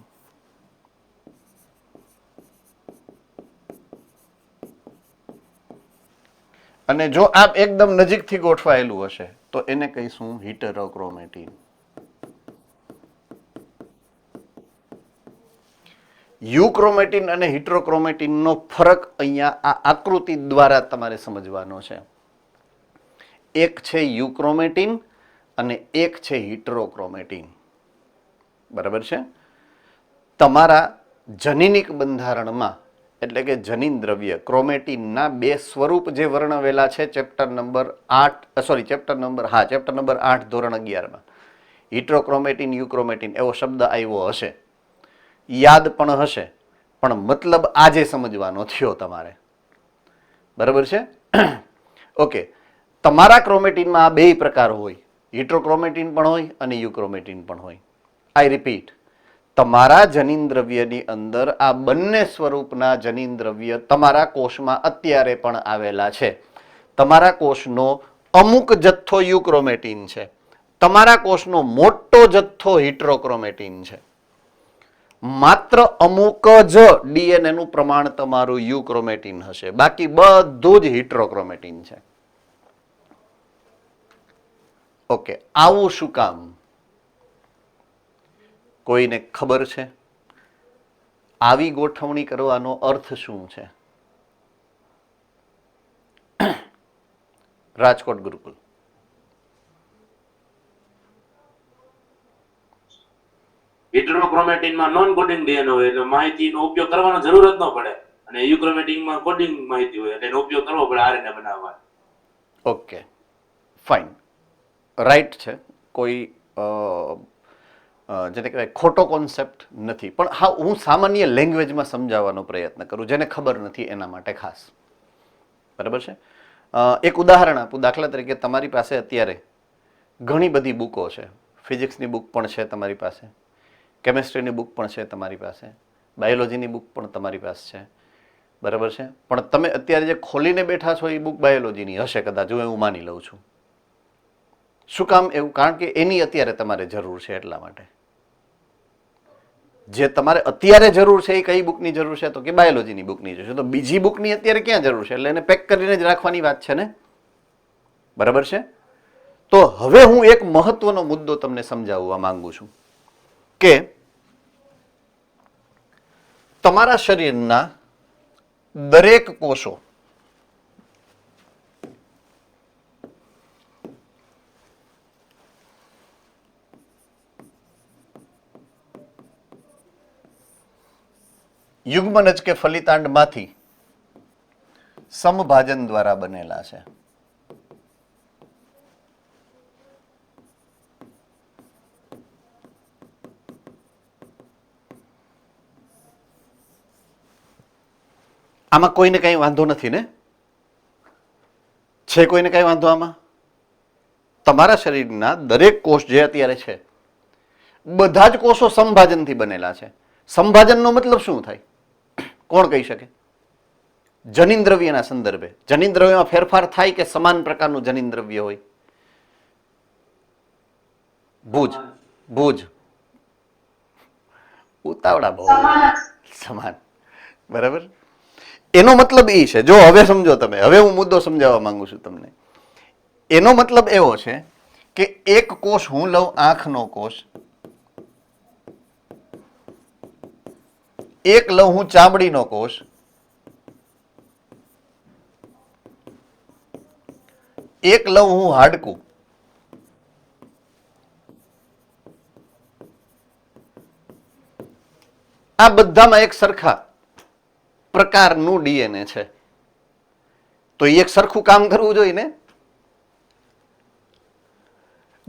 અને જો આપ એકદમ નજીકથી ગોઠવાયેલું હશે તો એને કહીશું હિટરોક્રોમેટીન. યુક્રોમેટીન અને હિટરોક્રોમેટીનનો ફરક અહીંયા આ આકૃતિ દ્વારા તમારે સમજવાનો છે. એક છે યુક્રોમેટીન અને એક છે હિટરોક્રોમેટીન. બરાબર છે? તમારા જનીનિક બંધારણમાં એટલે કે જનીન દ્રવ્ય ક્રોમેટીનના 2 સ્વરૂપ જે વર્ણવેલા છે ચેપ્ટર નંબર 8 ધોરણ 11 માં. હિટરોક્રોમેટીન, યુક્રોમેટીન એવો શબ્દ આવ્યો હશે, યાદ પણ હશે, પણ મતલબ આજે સમજવાનો થયો તમારે. બરાબર છે? ઓકે, તમારા ક્રોમેટીનમાં આ 2 પ્રકાર હોય, હિટરોક્રોમેટીન પણ હોય અને યુક્રોમેટીન પણ હોય. આઈ રિપીટ, તમારા જનીન દ્રવ્યની અંદર આ બંને સ્વરૂપના જનીન દ્રવ્ય તમારા કોષમાં અત્યારે પણ આવેલા છે. તમારા કોષનો અમુક જથ્થો યુક્રોમેટીન છે, તમારા કોષનો મોટો જથ્થો હિટ્રોક્રોમેટિન છે. માત્ર અમુક જ ડીએનએ નું પ્રમાણ તમારું યુક્રોમેટિન હશે, બાકી બધું જ હિટ્રોક્રોમેટિન છે. ઓકે, આવું શું કામ? કોઈને ખબર છે? આવી ગોઠવણી કરવાનો અર્થ શું છે? રાજકોટ ગુરુકુલ. હિટ્રોક્રોમેટિનમાં નોન કોડિંગ ડીએનએ હોય એટલે માહિતીનો ઉપયોગ કરવાનો જરૂર જ ન પડે, અને યુક્રોમેટિનમાં કોડિંગ માહિતી હોય એટલે એનો ઉપયોગ કરવો પડે આરએનએ બનાવવા. ઓકે, ફાઇન, રાઈટ છે. કોઈ જેને કહેવાય ખોટો કોન્સેપ્ટ નથી, પણ હા હું સામાન્ય લેંગ્વેજમાં સમજાવવાનો પ્રયત્ન કરું, જેને ખબર નથી એના માટે ખાસ. બરાબર છે. એક ઉદાહરણ આપું. દાખલા તરીકે તમારી પાસે અત્યારે ઘણી બધી બુકો છે. ફિઝિક્સની બુક પણ છે તમારી પાસે, કેમેસ્ટ્રીની બુક પણ છે તમારી પાસે, બાયોલોજીની બુક પણ તમારી પાસે છે. બરાબર છે. પણ તમે અત્યારે જે ખોલીને બેઠા છો એ બુક બાયોલોજીની હશે કદાચ, હું એવું માની લઉં છું. શું કામ એવું? કારણ કે એની અત્યારે તમારે જરૂર છે, એટલા માટે. જે તમારે અત્યારે જરૂર છે એ કઈ બુકની જરૂર છે? તો કે બાયોલોજીની બુકની જરૂર છે. તો બીજી બુકની અત્યારે ક્યાં જરૂર છે? એટલે એને પેક કરીને જ રાખવાની વાત છે ને. બરાબર છે. તો હવે હું એક મહત્વનો મુદ્દો તમને સમજાવવા માંગુ છું કે તમારા શરીરના દરેક કોષો યુગ્મનજ કે ફલિતાંડમાંથી સમભાજન દ્વારા બનેલા છે. આમાં કોઈને કઈ વાંધો નથી ને? છે કોઈને કઈ વાંધો આમાં? તમારા શરીરના દરેક કોષ જે અત્યારે છે, બધા જ કોષો સમભાજનથી બનેલા છે. સમભાજનનો મતલબ શું થાય? કોણ કહી શકે? જનીન દ્રવ્યના સંદર્ભે. જનીન દ્રવ્યમાં ફેરફાર થાય કે સમાન પ્રકારનું જનીન દ્રવ્ય હોય? ભુજ ભુજ ઉતાવળા બહુ. સમાન. બરાબર. એનો મતલબ એ છે, જો હવે સમજો તમે, હવે હું મુદ્દો સમજાવવા માંગુ છું તમને. એનો મતલબ એવો છે કે એક કોષ હું લઉં, આંખનો કોષ, એક લઉં હું ચામડીનો કોષ, એક લઉં હું હાડકું, આ બધામાં એક સરખા પ્રકારનું ડીએનએ છે. તો એ એક સરખું કામ કરવું જોઈએ ને?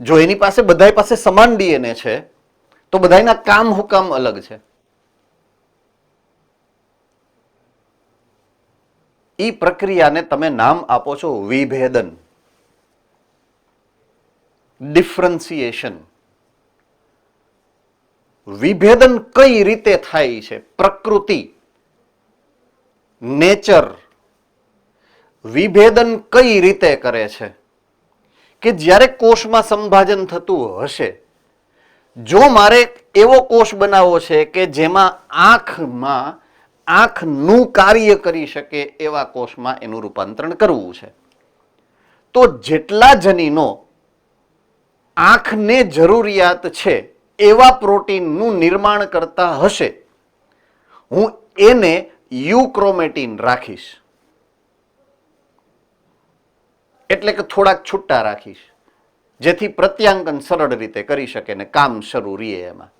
જો એની પાસે બધાય પાસે સમાન ડીએનએ છે તો બધાયના કામ હુકામ અલગ છે? ઈ પ્રક્રિયાને તમે નામ આપો છો વિભેદન, ડિફરન્સિએશન. વિભેદન કઈ રીતે થાય છે? પ્રકૃતિ, નેચર વિભેદન કઈ રીતે કરે છે? કે જ્યારે કોષમાં સંભાજન થતું હશે, જો મારે એવો કોષ બનાવવો છે કે જેમાં આંખનું કાર્ય કરી શકે એવા કોષમાં એનું રૂપાંતરણ કરવું છે, તો જેટલા જનીનો આંખને જરૂરિયાત છે એવા પ્રોટીનનું નિર્માણ કરતા હશે, હું એને યુક્રોમેટિન રાખીશ. એટલે કે થોડાક છૂટા રાખીશ, જેથી પ્રત્યાંકન સરળ રીતે કરી શકે ને કામ શરૂ રહે એમાં.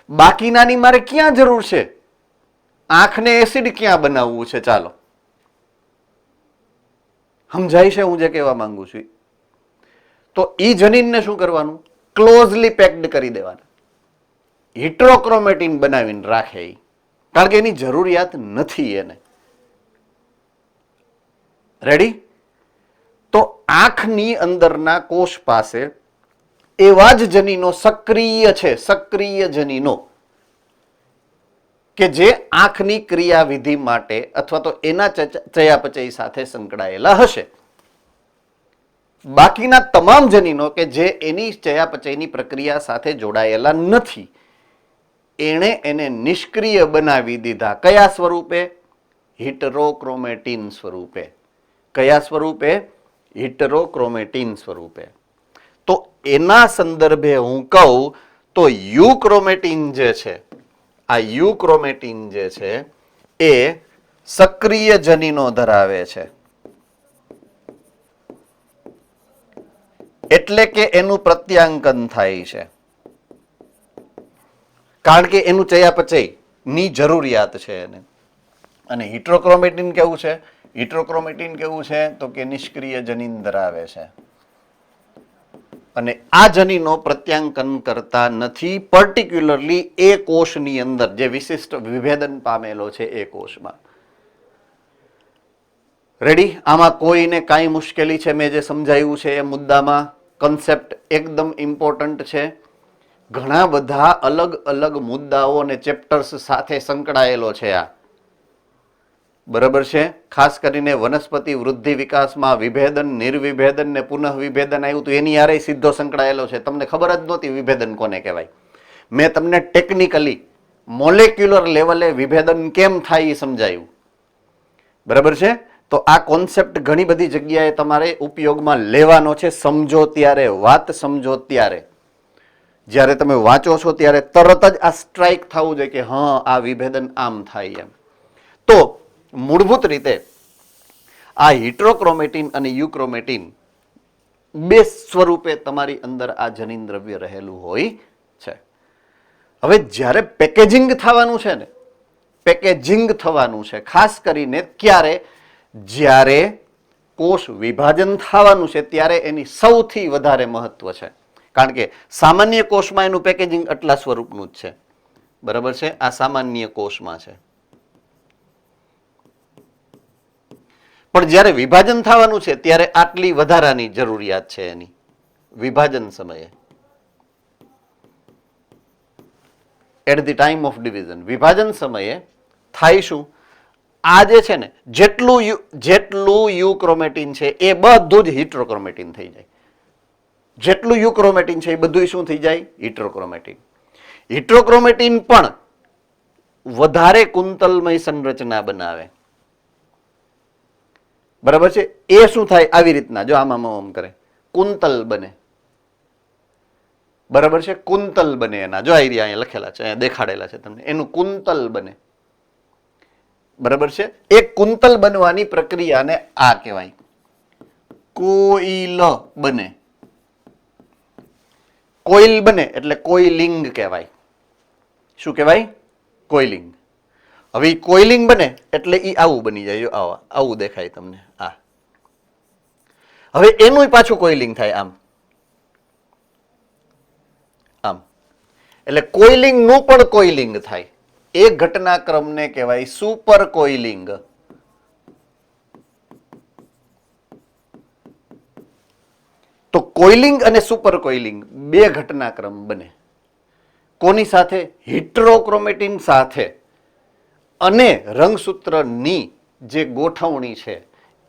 બાકીનાની મારે ક્યાં જરૂર છે? આંખને એસિડ ક્યાં બનાવવું છે? ચાલો સમજાય છે હું જે કહેવા માંગુ છું? તો ઈ જનીનને શું કરવાનું? ક્લોઝલી પેક્ડ કરી દેવાના, હિટ્રોક્રોમેટિન બનાવીને રાખે ઈ, કારણ કે એની જરૂરિયાત નથી એને. રેડી? તો આંખની અંદરના કોષ પાસે એવા જ જનીનો સક્રિય છે, સક્રિય જનીનો કે જે આંખની ક્રિયાવિધિ માટે અથવા તો એના ચયાપચય સાથે સંકળાયેલા હશે. બાકીના તમામ જનીનો કે જે એની ચયાપચયની પ્રક્રિયા સાથે જોડાયેલા નથી, એણે એને નિષ્ક્રિય બનાવી દીધા. કયા સ્વરૂપે? હિટરોક્રોમેટિન સ્વરૂપે. કયા સ્વરૂપે? હિટરોક્રોમેટિન સ્વરૂપે. તો એના સંદર્ભે હું કહું તો યુક્રોમેટિન જે છે, આ યુક્રોમેટિન જે છે એ સક્રિય જનીનો ધરાવે છે. એટલે કે એનું પ્રત્યાંકન થાય છે, કારણ કે એનું ચયાપચયની જરૂરિયાત છે એને. અને હિટ્રોક્રોમેટિન કેવું છે? હિટ્રોક્રોમેટિન કેવું છે તો કે નિષ્ક્રિય જનીન ધરાવે છે. અને આ જનીનો પ્રત્યાંકન કરતા નથી, પર્ટિક્યુલરલી એ કોષની અંદર જે વિશિષ્ટ વિભેદન પામેલો છે એ કોષમાં. રેડી? આમાં કોઈને કાંઈ મુશ્કેલી છે? મેં જે સમજાવ્યું છે એ મુદ્દામાં કન્સેપ્ટ એકદમ ઇમ્પોર્ટન્ટ છે. ઘણા બધા અલગ અલગ મુદ્દાઓ અને ચેપ્ટર્સ સાથે સંકળાયેલો છે આ. બરાબર છે? ખાસ કરીને વનસ્પતિ વૃદ્ધિ વિકાસમાં વિભેદન, નિર્વિભેદન ને પુનઃ વિભેદન આવ્યું તો એની હારે સીધો સંકળાયેલો છે. તમને ખબર જ નહોતી વિભેદન કોને કહેવાય. મેં તમને ટેકનિકલી મોલેક્યુલર લેવલે વિભેદન કેમ થાય એ સમજાયું. બરાબર છે? તો આ કોન્સેપ્ટ ઘણી બધી જગ્યાએ તમારે ઉપયોગમાં લેવાનો છે. સમજો ત્યારે, વાત સમજો ત્યારે. જ્યારે તમે વાંચો છો ત્યારે તરત જ આ સ્ટ્રાઇક થવું જોઈએ કે હા આ વિભેદન આમ થાય એમ. તો મૂળભૂત રીતે આ હિટ્રોક્રોમેટિન અને યુક્રોમેટિન બે સ્વરૂપે તમારી અંદર આ જનીન દ્રવ્ય રહેલું હોય છે. હવે જ્યારે પેકેજિંગ થવાનું છે ને, પેકેજિંગ થવાનું છે ખાસ કરીને ક્યારે? જ્યારે કોષ વિભાજન થવાનું છે ત્યારે એની સૌથી વધારે મહત્વ છે. કારણ કે સામાન્ય કોષમાં એનું પેકેજિંગ આટલા સ્વરૂપનું જ છે. બરાબર છે? આ સામાન્ય કોષમાં છે. પણ જ્યારે વિભાજન થવાનું છે ત્યારે આટલી વધારાની જરૂરિયાત છે એની. વિભાજન સમયે, at the time of division, વિભાજન સમયે થાય શું? આ જે છે ને જેટલું યુક્રોમેટિન છે એ બધું જ હિટ્રોક્રોમેટિન થઈ જાય. જેટલું યુક્રોમેટિન છે એ બધું શું થઈ જાય? હિટ્રોક્રોમેટિન. હિટ્રોક્રોમેટિન પણ વધારે કુંતલમય સંરચના બનાવે. બરાબર છે? એ શું થાય? આવી રીતના જો આમ કરે, કુંતલ બને. બરાબર છે? કુંતલ બને એના. જો અહીંયા લખેલા છે, અહીંયા દેખાડેલા છે તમને. એનું કુંતલ બને. બરાબર છે? એક કુંતલ બનવાની પ્રક્રિયાને આ કહેવાય કોઇલ બને. કોઇલ બને એટલે કોઇલિંગ કહેવાય. શું કહેવાય? કોઇલિંગ. હવે ઈ કોઇલિંગ બને એટલે ઈ આવું બની જાય. આવું દેખાય તમને. આ હવે એનું પાછું કોઇલિંગ થાય આમ આમ. એટલે કોઇલિંગ નું પણ કોઇલિંગ થાય. એ ઘટનાક્રમને કહેવાય સુપર કોઇલિંગ. તો કોઇલિંગ અને સુપર કોઇલિંગ બે ઘટનાક્રમ બને. કોની સાથે? હિટ્રોક્રોમેટિન સાથે. અને રંગસૂત્રની જે ગોઠવણી છે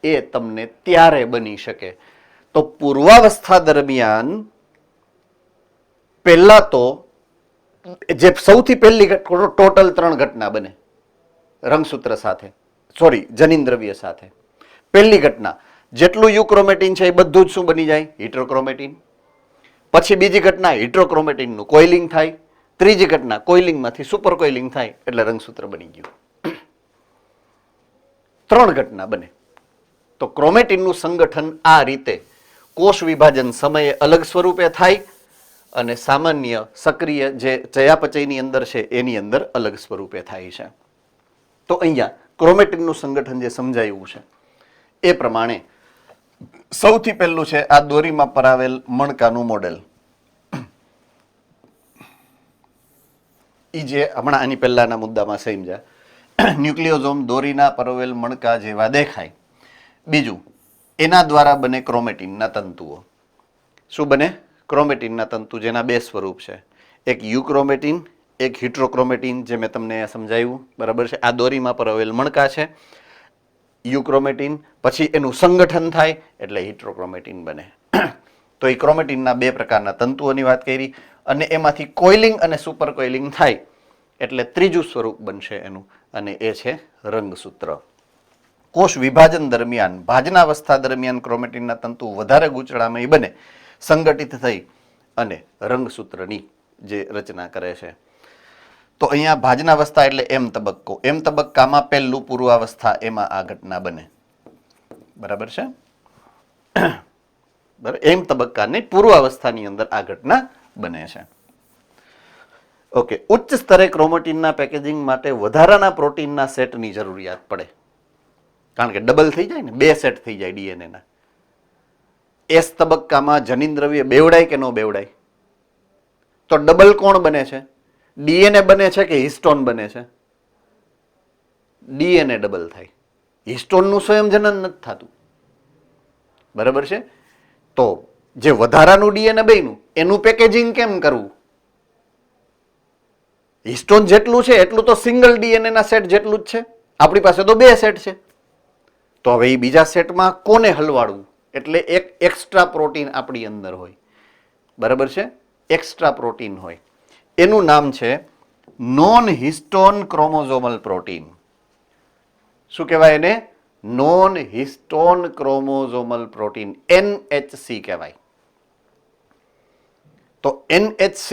એ તમને ત્યારે બની શકે. તો પૂર્વાવસ્થા દરમિયાન પહેલા તો જે સૌથી પહેલી ટોટલ 3 ઘટના બને રંગસૂત્ર સાથે, સોરી જનીન દ્રવ્ય સાથે. પહેલી ઘટના જેટલું યુક્રોમેટિન છે એ બધું જ શું બની જાય? હિટ્રોક્રોમેટિન. પછી બીજી ઘટના હિટ્રોક્રોમેટિનનું કોઇલિંગ થાય. ત્રીજી ઘટના કોઇલિંગમાંથી સુપર કોઇલિંગ થાય એટલે રંગસૂત્ર બની ગયું. 3 ઘટના બને. તો ક્રોમેટિનનું સંગઠન આ રીતે કોષ વિભાજન સમયે અલગ સ્વરૂપે થાય અને સામાન્ય સક્રિય જે ચયાપચયની અંદર છે એની અંદર અલગ સ્વરૂપે થાય છે. તો અહીંયા ક્રોમેટિનનું સંગઠન જે સમજાયું છે એ પ્રમાણે સૌથી પહેલું છે આ દોરીમાં પરાવેલ મણકાનું મોડેલ. ઈ જે હમણાં આની પહેલાના મુદ્દામાં સમજ્યા. ન્યુક્લિયોઝોમ દોરીના પરોવેલ મણકા જેવા દેખાય. બીજું, એના દ્વારા બને ક્રોમેટિનના તંતુઓ. શું બને? ક્રોમેટિનના તંતુ, જેના 2 સ્વરૂપ છે. એક યુક્રોમેટિન, એક હિટ્રોક્રોમેટિન, જે મેં તમને સમજાવ્યું. બરાબર છે? આ દોરીમાં પરોવેલ મણકા છે યુક્રોમેટિન, પછી એનું સંગઠન થાય એટલે હિટ્રોક્રોમેટિન બને. તો એ ક્રોમેટિનના બે પ્રકારના તંતુઓની વાત કરી અને એમાંથી કોઇલિંગ અને સુપર કોઇલિંગ થાય એટલે ત્રીજું સ્વરૂપ બનશે એનું અને એ છે રંગસૂત્ર. કોષ વિભાજન દરમિયાન ભાજનાવસ્થા દરમિયાન ક્રોમેટિનના તંતુ વધારે ગૂંચળામય બને, સંગઠિત થઈ અને રંગસૂત્રની જે રચના કરે છે. તો અહીંયા ભાજનાવસ્થા એટલે એમ તબક્કો, એમ તબક્કામાં પહેલું પૂર્વાવસ્થા, એમાં આ ઘટના બને. બરાબર છે? બરાબર, એમ તબક્કાની પૂર્વાવસ્થાની અંદર આ ઘટના બને છે. ઓકે, ઉચ્ચ સ્તરે ક્રોમેટિનના પેકેજિંગ માટે વધારાના પ્રોટીનના સેટની જરૂરિયાત પડે, કારણ કે ડબલ થઈ જાય ને, 2 સેટ થઈ જાય ડીએનએના. એસ તબક્કામાં જનીન દ્રવ્ય બેવડાય કે ન બેવડાય? તો ડબલ કોણ બને છે? ડીએનએ બને છે કે હિસ્ટોન બને છે? ડીએનએ ડબલ થાય, હિસ્ટોનનું સ્વયંજનન નથી થતું. બરાબર છે? તો જે વધારાનું ડીએનએ બન્યું એનું પેકેજિંગ કેમ કરવું? હિસ્ટોન જેટલું છે એટલું તો સિંગલ ડીએનએના સેટ જેટલું જ છે, આપણી પાસે તો 2 સેટ છે. તો હવે એ બીજા સેટમાં કોને હલવાડવું? એટલે એક એક્સ્ટ્રા પ્રોટીન આપણી અંદર હોય. બરાબર છે? એક્સ્ટ્રા પ્રોટીન હોય, એનું નામ છે નોન હિસ્ટોન ક્રોમોઝોમલ પ્રોટીન. શું કહેવાય એને? નોન હિસ્ટોન ક્રોમોઝોમલ પ્રોટીન, NHC કહેવાય. તો NHC,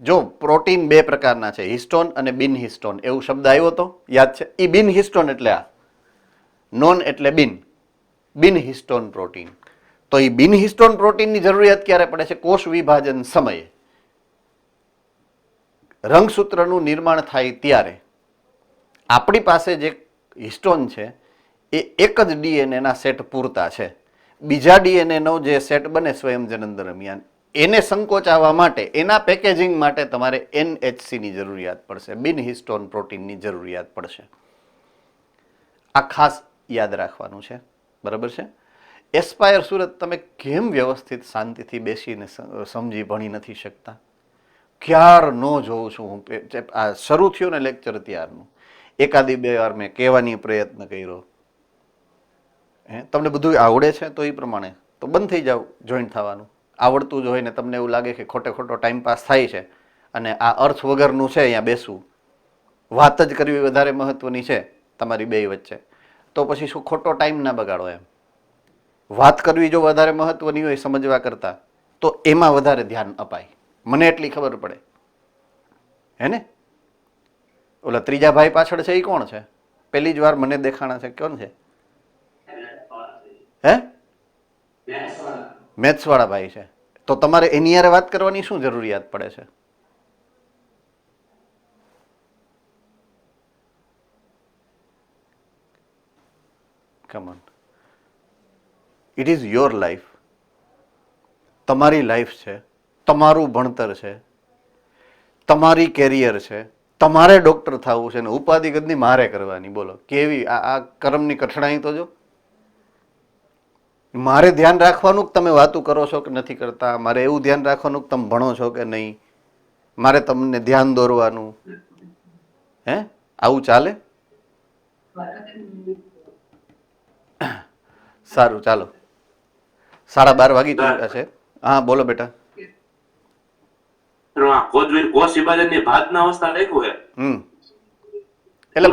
જો પ્રોટીન 2 પ્રકારના છે, હિસ્ટોન અને બિન હિસ્ટોન, એવું શબ્દ આવ્યો તો યાદ છે? એ બિન હિસ્ટોન એટલે આ, નોન એટલે બિન હિસ્ટોન પ્રોટીન. તો એ બિન હિસ્ટોન પ્રોટીનની જરૂરિયાત ક્યારે પડે છે? કોષ વિભાજન સમયે રંગસૂત્રનું નિર્માણ થાય ત્યારે. આપણી પાસે જે હિસ્ટોન છે એ એક જ ડીએનએના સેટ પૂરતા છે. બીજા ડીએનએનો જે સેટ બને સ્વયંજનન દરમિયાન એને સંકોચાવવા માટે, એના પેકેજિંગ માટે તમારે NHCની જરૂરિયાત પડશે, બિન હિસ્ટોન પ્રોટીનની જરૂરિયાત પડશે. આ ખાસ યાદ રાખવાનું છે. બરાબર છે? એસ્પાયર સુરત તમે કેમ વ્યવસ્થિત શાંતિથી બેસીને સમજી ભણી નથી શકતા? ક્યાર ન જોઉં છું હું, આ શરૂ થયું ને લેક્ચર ત્યારનું 1-2 વાર મેં કહેવાની પ્રયત્ન કર્યો. તમને બધું આવડે છે તો એ પ્રમાણે તો બંધ થઈ જાવ જોઈન્ટ થવાનું. આવડતું જ હોય ને તમને એવું લાગે કે ખોટે ખોટો ટાઈમ પાસ થાય છે અને આ અર્થ વગરનું છે અહીંયા બેસવું, વાત જ કરવી વધારે મહત્વની છે તમારી બે વચ્ચે, તો પછી શું ખોટો ટાઈમ ના બગાડો એમ. વાત કરવી જો વધારે મહત્વની હોય સમજવા કરતા, તો એમાં વધારે ધ્યાન અપાય, મને એટલી ખબર પડે. હે ને? ઓલા ત્રીજા ભાઈ પાછળ છે એ કોણ છે? પહેલી જ વાર મને દેખાણા છે, કોણ છે? હે? મેથ્સ વાળા ભાઈ છે. તો તમારે એની યારે વાત કરવાની શું જરૂરિયાત પડે છે? Come on, it is your life, તમારી લાઈફ છે, તમારું ભણતર છે, તમારી કેરિયર છે, તમારે ડોક્ટર થવું છે ને ઉપાધિ ગદની મારે કરવાની. બોલો કેવી આ કર્મની કઠણાઈ તો જો. મારે ધ્યાન રાખવાનું કે તમે વાતું કરો છો કે નથી કરતા, મારે એવું ધ્યાન રાખવાનું કે તમે ભણો છો કે નહીં, મારે તમને ધ્યાન દોરવાનું. હે? આવું ચાલે? સારું, ચાલો 12:30 વાગી ચૂક્યા છે. હા બોલો બેટા. કોષ વિભાજનની ભાજના અવસ્થા લખ્યું છે. એટલે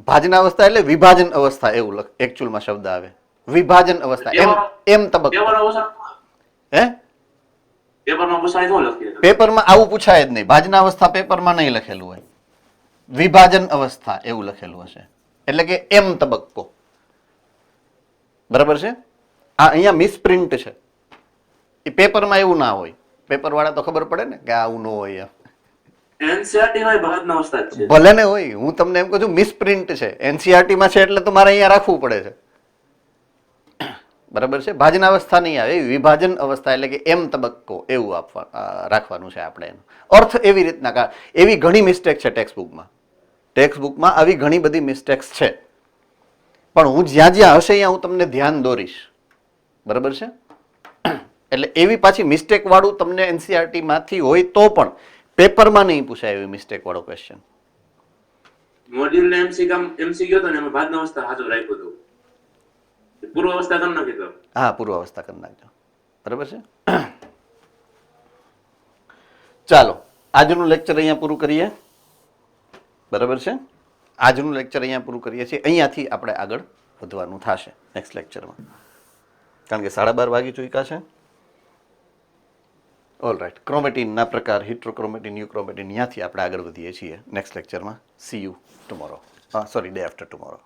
ભાજના અવસ્થા એટલે વિભાજન અવસ્થા, એવું એકચ્યુઅલમાં શબ્દ આવે. વિભાજન અવસ્થા એમ તબક્કો. હે? પેપરમાં આવું પૂછાય જ નહીં. ભાજના અવસ્થા પેપરમાં નહીં લખેલું હોય, વિભાજન અવસ્થા એવું લખેલું હશે. એટલે કે એમ તબક્કો. બરાબર છે? આ અહીંયા મિસપ્રિન્ટ છે, એ પેપરમાં એવું ના હોય. પેપર વાળા તો ખબર પડે ને કે આવું ન હોય. ભલે ને હોય, હું તમને એમ કહું છું મિસપ્રિન્ટ છે, NCERT માં છે એટલે તો મારે અહીંયા રાખવું પડે છે. બરાબર છે? ભાજના અવસ્થા નહીં આવે, વિભાજન અવસ્થા એટલે કે એમ તબક્કો એવું રાખવાનું છે આપણે. એનો અર્થ એવી રીતના, એવી ઘણી મિસ્ટેક છે ટેક્સ્ટબુકમાં આવી ઘણી બધી મિસ્ટેક્સ છે, પણ હું જ્યાં જ્યાં હશે અહીંયા હું તમને ધ્યાન દોરીશ. બરાબર છે? એટલે એવી પાછી મિસ્ટેક વાળું તમને NCERT માંથી હોય તો પણ પેપરમાં નહીં પૂછાય એવી મિસ્ટેક વાળો ક્વેશ્ચન. મોડ્યુલ ને MCQ તો ને એમાં ભાજના અવસ્થા હાજર રાખ્યું હતું. પૂર્વ અવસ્થા કરી નાખી તો હા પૂર્વાવસ્થા કરી નાખજો. બરાબર છે. ચાલો આજનું લેક્ચર અહીંયા પૂરું કરીએ. બરાબર છે. આજનું લેક્ચર અહીંયા પૂરું કરીએ છીએ. અહીંયાથી આપણે આગળ વધવાનું થશે નેક્સ્ટ લેક્ચરમાં, કારણ કે 12:30 વાગી ચૂક્યા છે. All right. ક્રોમેટિનના પ્રકાર, હિટ્રોક્રોમેટિન, યુક્રોમેટિન, ત્યાંથી આપણે આગળ વધીએ છીએ નેક્સ્ટ લેક્ચરમાં. C you tomorrow, sorry day after tomorrow.